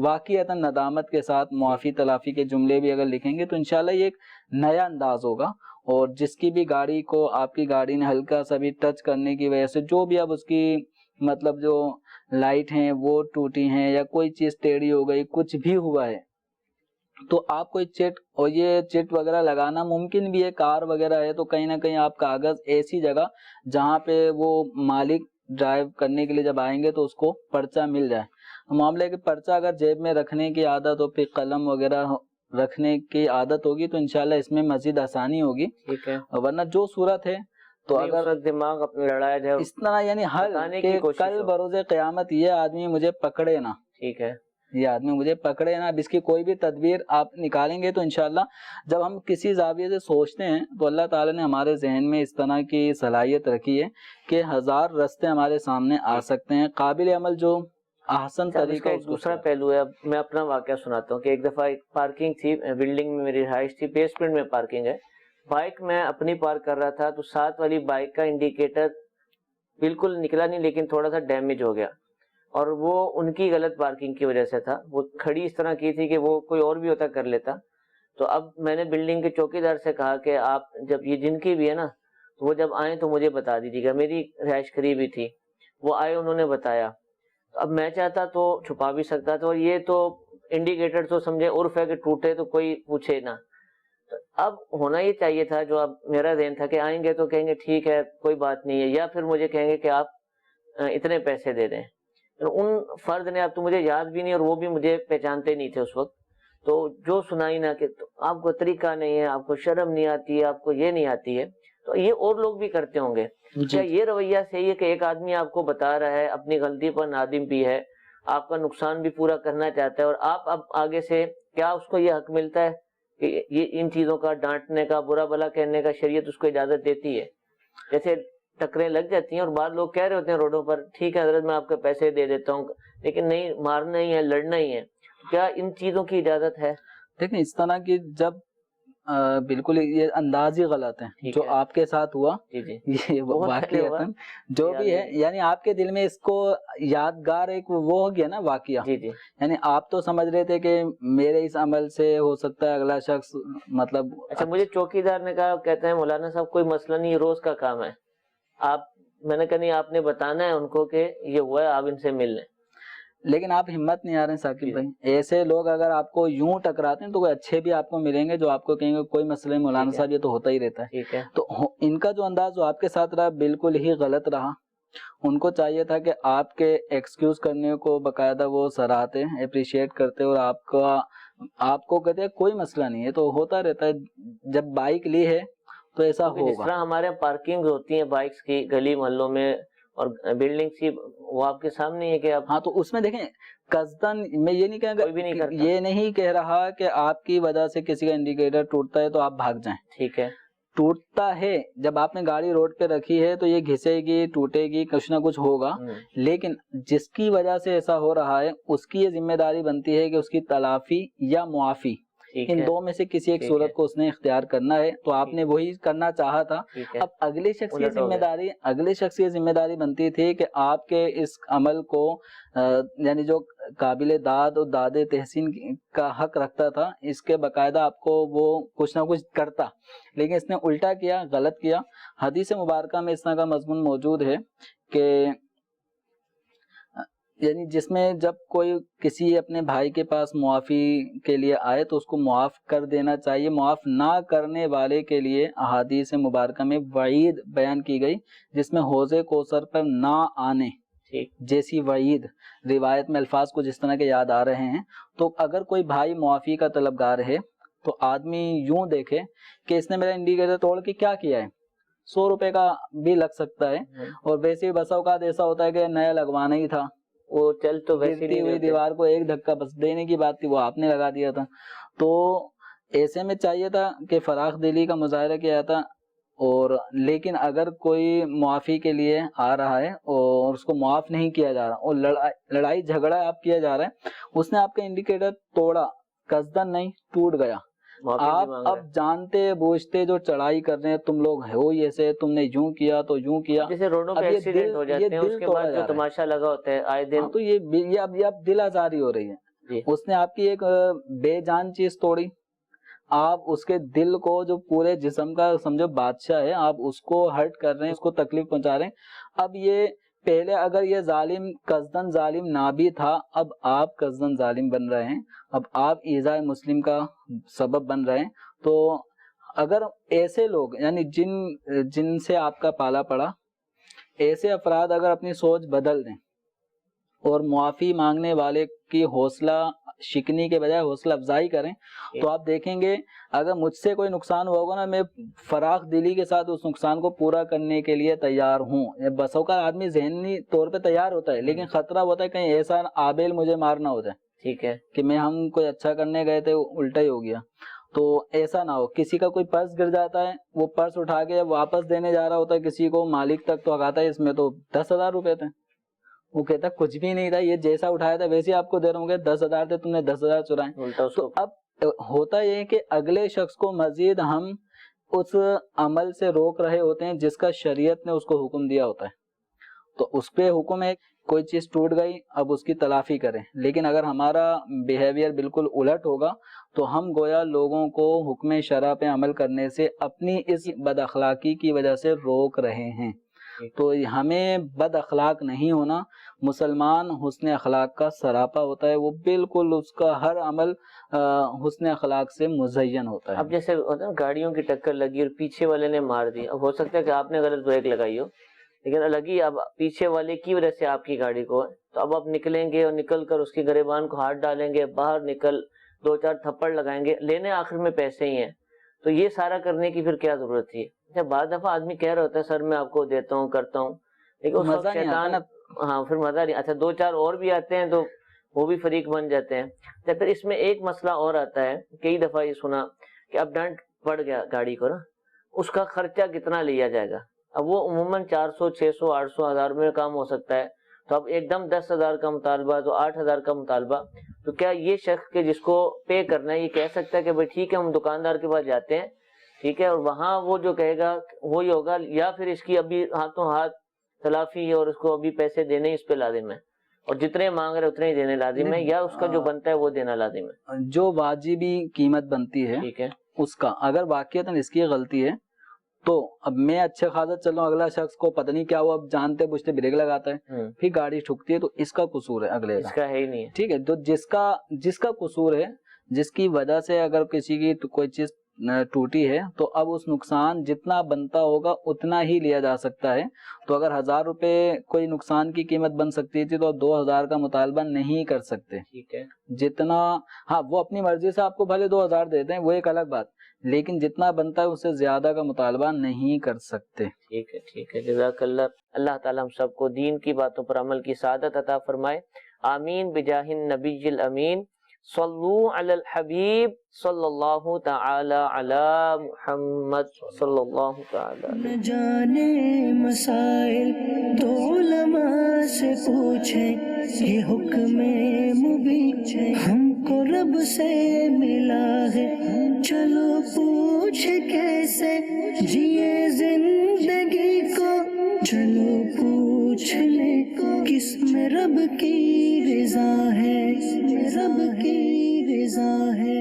واقعتاً ندامت کے ساتھ معافی تلافی کے جملے بھی اگر لکھیں گے تو انشاءاللہ یہ ایک نیا انداز ہوگا. اور جس کی بھی گاڑی کو آپ کی گاڑی نے ہلکا سا بھی ٹچ کرنے کی وجہ سے جو بھی اب اس کی مطلب جو لائٹ ہیں وہ ٹوٹی ہیں یا کوئی چیز ٹیڑھی ہو گئی, کچھ بھی ہوا ہے, تو آپ کوئی چٹ, اور یہ چٹ وغیرہ لگانا ممکن بھی ہے, کار وغیرہ ہے تو کہیں نہ کہیں آپ کاغذ ایسی جگہ جہاں پہ وہ مالک ڈرائیو کرنے کے لیے جب آئیں گے تو اس کو پرچہ مل جائے. معاملہ ہے کہ پرچہ اگر جیب میں رکھنے کی عادت ہو, پھر قلم وغیرہ رکھنے کی عادت ہوگی تو انشاءاللہ اس میں مزید آسانی ہوگی. ٹھیک ہے, ورنہ جو صورت ہے تو اگر دماغ اپنے لڑایا جائے اس طرح یعنی حل کہ کل بروز قیامت یہ آدمی مجھے پکڑے نا, ٹھیک ہے, یہ آدمی مجھے پکڑے نا, اب اس کی کوئی بھی تدبیر آپ نکالیں گے تو انشاءاللہ جب ہم کسی زاویے سے سوچتے ہیں تو اللہ تعالیٰ نے ہمارے ذہن میں اس طرح کی صلاحیت رکھی ہے کہ ہزار رستے ہمارے سامنے آ سکتے ہیں. قابل عمل جو احسن طریقہ. ایک دوسرا پہلو ہے, اب میں اپنا واقعہ سناتا ہوں کہ ایک دفعہ ایک پارکنگ تھی, بلڈنگ میں میری رہائش تھی, بیسمنٹ میں پارکنگ ہے, بائک میں اپنی پارک کر رہا تھا تو ساتھ والی بائک کا انڈیکیٹر بالکل نکلا نہیں لیکن تھوڑا سا ڈیمیج ہو گیا, اور وہ ان کی غلط پارکنگ کی وجہ سے تھا. وہ کھڑی اس طرح کی تھی کہ وہ کوئی اور بھی ہوتا کر لیتا. تو اب میں نے بلڈنگ کے چوکیدار سے کہا کہ آپ جب یہ جن کی بھی ہے نا تو وہ جب آئیں تو مجھے بتا دیجیے گا, میری رہائش قریب ہی تھی. وہ آئے, انہوں نے بتایا. اب میں چاہتا تو چھپا بھی سکتا تھا, اور یہ تو انڈیکیٹر تو سمجھے عرف ہے کہ ٹوٹے تو کوئی پوچھے نہ. اب ہونا یہ چاہیے تھا, جو اب میرا ذہن تھا کہ آئیں گے تو کہیں گے ٹھیک ہے کوئی بات نہیں ہے, یا پھر مجھے کہیں گے کہ آپ اتنے پیسے دے دیں. ان فرد نے, اب تو مجھے یاد بھی نہیں اور وہ بھی مجھے پہچانتے نہیں تھے اس وقت, تو جو سنائی نہ کہ آپ کو طریقہ نہیں ہے, آپ کو شرم نہیں آتی ہے, آپ کو یہ نہیں آتی ہے, تو یہ اور لوگ بھی کرتے ہوں گے. کیا یہ رویہ صحیح ہے کہ ایک آدمی آپ کو بتا رہا ہے, اپنی غلطی پر نادم بھی ہے, آپ کا نقصان بھی پورا کرنا چاہتا ہے, اور آپ اب آگے سے کیا اس کو یہ حق ملتا ہے کہ یہ ان چیزوں کا ڈانٹنے کا, برا بھلا کہنے کا شریعت اس کو اجازت دیتی ہے؟ جیسے ٹکریں لگ جاتی ہیں اور بعض لوگ کہہ رہے ہوتے ہیں روڈوں پر, ٹھیک ہے حضرت میں آپ کے پیسے دے دیتا ہوں, لیکن نہیں, مارنا ہی ہے, لڑنا ہی ہے. کیا ان چیزوں کی اجازت ہے؟ دیکھیں اس طرح کی جب بالکل یہ انداز ہی غلط ہے جو آپ کے ساتھ ہوا, یہ واقعہ جو بھی ہے, یعنی آپ کے دل میں اس کو یادگار ایک وہ ہو گیا نا واقعہ, یعنی آپ تو سمجھ رہے تھے کہ میرے اس عمل سے ہو سکتا ہے اگلا شخص مطلب. اچھا, مجھے چوکیدار نے کہا, کہتے ہیں مولانا صاحب کوئی مسئلہ نہیں, روز کا کام ہے, آپ, میں نے کہا نہیں آپ نے بتانا ہے ان کو کہ یہ ہوا ہے, آپ ان سے مل لیں. لیکن آپ ہمت نہیں آ رہے ہیں ثاقب بھائی, ایسے لوگ اگر آپ کو یوں ٹکراتے ہیں تو کوئی اچھے بھی آپ کو ملیں گے جو آپ کو کہیں گے کوئی مسئلہ مولانا صاحب یہ تو ہوتا ہی رہتا ہے. تو ان کا جو انداز جو آپ کے ساتھ رہا بالکل ہی غلط رہا. ان کو چاہیے تھا کہ آپ کے ایکسکیوز کرنے کو باقاعدہ وہ سراہتے, اپریشیٹ کرتے, اور آپ کو کہتے ہیں کوئی مسئلہ نہیں ہے, تو ہوتا رہتا ہے. جب بائک لی ہے تو ایسا ہوگا. جس طرح ہمارے پارکنگ ہوتی ہیں بائکس کی گلی محلوں میں اور بلڈنگ کی, وہ آپ کے سامنے ہے کہ آپ, ہاں تو اس میں دیکھیں قصدن میں یہ نہیں کہہ رہا کہ آپ کی وجہ سے کسی کا انڈیکیٹر ٹوٹتا ہے تو آپ بھاگ جائیں. ٹھیک ہے, ٹوٹتا ہے, جب آپ نے گاڑی روڈ پہ رکھی ہے تو یہ گھسے گی, ٹوٹے گی, کچھ نہ کچھ ہوگا, لیکن جس کی وجہ سے ایسا ہو رہا ہے اس کی یہ ذمہ داری بنتی ہے کہ اس کی تلافی یا معافی, ان دو میں سے کسی ایک صورت کو اس نے اختیار کرنا ہے. تو آپ نے وہی کرنا چاہا تھا. اب اگلے شخص کی ذمہ داری بنتی تھی کہ آپ کے اس عمل کو یعنی جو قابل داد اور داد تحسین کا حق رکھتا تھا, اس کے باقاعدہ آپ کو وہ کچھ نہ کچھ کرتا, لیکن اس نے الٹا کیا, غلط کیا. حدیث مبارکہ میں اس طرح کا مضمون موجود ہے کہ یعنی جس میں جب کوئی کسی اپنے بھائی کے پاس معافی کے لیے آئے تو اس کو معاف کر دینا چاہیے. معاف نہ کرنے والے کے لیے احادیث مبارکہ میں وعید بیان کی گئی, جس میں حوض کوثر پر نہ آنے جیسی وعید روایت میں الفاظ کو جس طرح کے یاد آ رہے ہیں. تو اگر کوئی بھائی معافی کا طلبگار ہے تو آدمی یوں دیکھے کہ اس نے میرا انڈیکیٹر توڑ کے کیا کیا ہے, 100 روپے کا بھی لگ سکتا ہے, اور ویسے بس اوقات ایسا ہوتا ہے کہ نیا لگوانا ہی تھا, وہ چل تو گرتی ہوئی دیوار کو ایک دھکا بس دینے کی بات تھی, وہ آپ نے لگا دیا تھا. تو ایسے میں چاہیے تھا کہ فراخ دلی کا مظاہرہ کیا تھا. اور لیکن اگر کوئی معافی کے لیے آ رہا ہے اور اس کو معاف نہیں کیا جا رہا, اور لڑائی جھگڑا آپ کیا جا رہا ہے, اس نے آپ کا انڈیکیٹر توڑا, قصدن نہیں, ٹوٹ گیا, آپ اب جانتے بوجھتے جو چڑھائی کر رہے ہیں تم لوگ ہو ایسے, تم نے یوں کیا تو یوں کیا, جیسے روڈوں پہ ایکسیڈنٹ ہو جاتے ہیں اس کے بعد جو تماشا لگا ہوتا ہے آئے دن, تو یہ اب دل آزاری ہو رہی ہے. جی. اس نے آپ کی ایک بے جان چیز توڑی, آپ اس کے دل کو, جو پورے جسم کا سمجھو بادشاہ ہے, آپ اس کو ہرٹ کر رہے ہیں, اس کو تکلیف پہنچا رہے ہیں. اب یہ پہلے اگر یہ ظالم قصدن ظالم نہ بھی تھا, اب آپ قصدن ظالم بن رہے ہیں, اب آپ ایذاء مسلم کا سبب بن رہے ہیں. تو اگر ایسے لوگ یعنی جن سے آپ کا پالا پڑا, ایسے افراد اگر اپنی سوچ بدل دیں اور معافی مانگنے والے کی حوصلہ شکنی کے بجائے حوصلہ افزائی کریں, تو آپ دیکھیں گے اگر مجھ سے کوئی نقصان ہوا ہوگا نا, میں فراخ دلی کے ساتھ اس نقصان کو پورا کرنے کے لیے تیار ہوں. بسوں کا آدمی ذہنی طور پہ تیار ہوتا ہے, لیکن خطرہ ہوتا ہے کہیں ایسا آبیل مجھے مارنا ہو جائے, ٹھیک ہے, کہ ہم کوئی اچھا کرنے گئے تھے الٹا ہی ہو گیا. تو ایسا نہ ہو. کسی کا کوئی پرس گر جاتا ہے, وہ پرس اٹھا کے واپس دینے جا رہا ہوتا ہے کسی کو, مالک تک تو آتا ہے اس میں تو 10,000 روپے تھے, وہ کہتا کچھ بھی نہیں تھا, یہ جیسا اٹھایا تھا ویسے آپ کو دے رہا ہوں, 10,000 تھے, تم نے 10,000 چرائے. تو اب ہوتا یہ ہے کہ اگلے شخص کو مزید ہم اس عمل سے روک رہے ہوتے ہیں جس کا شریعت نے اس کو حکم دیا ہوتا ہے. تو اس پہ حکم ہے کوئی چیز ٹوٹ گئی, اب اس کی تلافی کریں. لیکن اگر ہمارا بیہیویئر بالکل الٹ ہوگا تو ہم گویا لوگوں کو حکم شرع پہ عمل کرنے سے اپنی اس بد اخلاقی کی وجہ سے روک رہے ہیں. تو ہمیں بد اخلاق نہیں ہونا. مسلمان حسن اخلاق کا سراپا ہوتا ہے, وہ بالکل اس کا ہر عمل حسن اخلاق سے مزین ہوتا ہے. اب جیسے ہوتا ہے گاڑیوں کی ٹکر لگی اور پیچھے والے نے مار دی, اب ہو سکتا ہے کہ آپ نے غلط بریک لگائی ہو, لیکن لگی اب پیچھے والے کی وجہ سے آپ کی گاڑی کو, تو اب آپ نکلیں گے اور نکل کر اس کی گریبان کو ہاتھ ڈالیں گے, باہر نکل 2-4 تھپڑ لگائیں گے, لینے آخر میں پیسے ہی ہیں. تو یہ سارا کرنے کی پھر کیا ضرورت تھی؟ بعض دفعہ آدمی کہہ رہا ہوتا ہے سر میں آپ کو دیتا ہوں کرتا ہوں, لیکن اس وقت شیطان, ہاں پھر مزہ نہیں. اچھا 2-4 اور بھی آتے ہیں تو وہ بھی فریق بن جاتے ہیں. تو پھر اس میں ایک مسئلہ اور آتا ہے, کئی دفعہ یہ سنا کہ اب ڈنٹ پڑ گیا گاڑی کو نا, اس کا خرچہ کتنا لیا جائے گا؟ اب وہ عموماً 400 600 800 1000 میں کام ہو سکتا ہے, تو اب ایک دم 10,000 کا مطالبہ, تو 8,000 کا مطالبہ. تو کیا یہ شخص کے جس کو پے کرنا ہے یہ کہہ سکتا ہے کہ بھائی ٹھیک ہے ہم دکاندار کے پاس جاتے ہیں, ٹھیک ہے, اور وہاں وہ جو کہے گا وہی ہوگا, یا پھر اس کی ابھی ہاتھوں ہاتھ تلافی اور اس کو ابھی پیسے دینے اس پہ لازم ہے, اور جتنے مانگ رہے اتنے ہی دینے لازم ہے, یا اس کا جو بنتا ہے وہ دینا لازم ہے؟ جو واجبی قیمت بنتی ہے ٹھیک ہے, اس کا اگر واقعتاً اس کی غلطی ہے تو اب میں اچھے خاصا چل رہا ہوں, اگلا شخص کو پتہ نہیں کیا ہوا, اب جانتے بوجھتے بریک لگاتا ہے, پھر گاڑی ٹھکتی ہے, تو اس کا قصور ہے اگلے اس کا ہے ہی نہیں ہے. ٹھیک ہے, تو جس کا قصور ہے, جس کی وجہ سے اگر کسی کی کوئی چیز ٹوٹی ہے, تو اب اس نقصان جتنا بنتا ہوگا اتنا ہی لیا جا سکتا ہے. تو اگر 1,000 روپے کوئی نقصان کی قیمت بن سکتی تھی تو 2,000 کا مطالبہ نہیں کر سکتے. ٹھیک ہے, جتنا, ہاں وہ اپنی مرضی سے آپ کو بھلے 2,000 دیتے ہیں, وہ ایک الگ بات, لیکن جتنا بنتا ہے اس سے زیادہ کا مطالبہ نہیں کر سکتے. ٹھیک ہے, ٹھیک ہے, جزاک اللہ. اللہ تعالیٰ ہم سب کو دین کی باتوں پر عمل کی سعادت عطا فرمائے. آمین بجاہ النبی الامین. صلو علی الحبیب صلی اللہ تعالی علی محمد صلی اللہ تعالی. نہ جانے مسائل تو علماء سے پوچھیں, یہ حکم مبین ہم کو رب سے ملا ہے, چلو پوچھ کیسے جیے زندگی کو, چلو پوچھ لے کس میں رب کی رضا ہے, رب کی رضا ہے.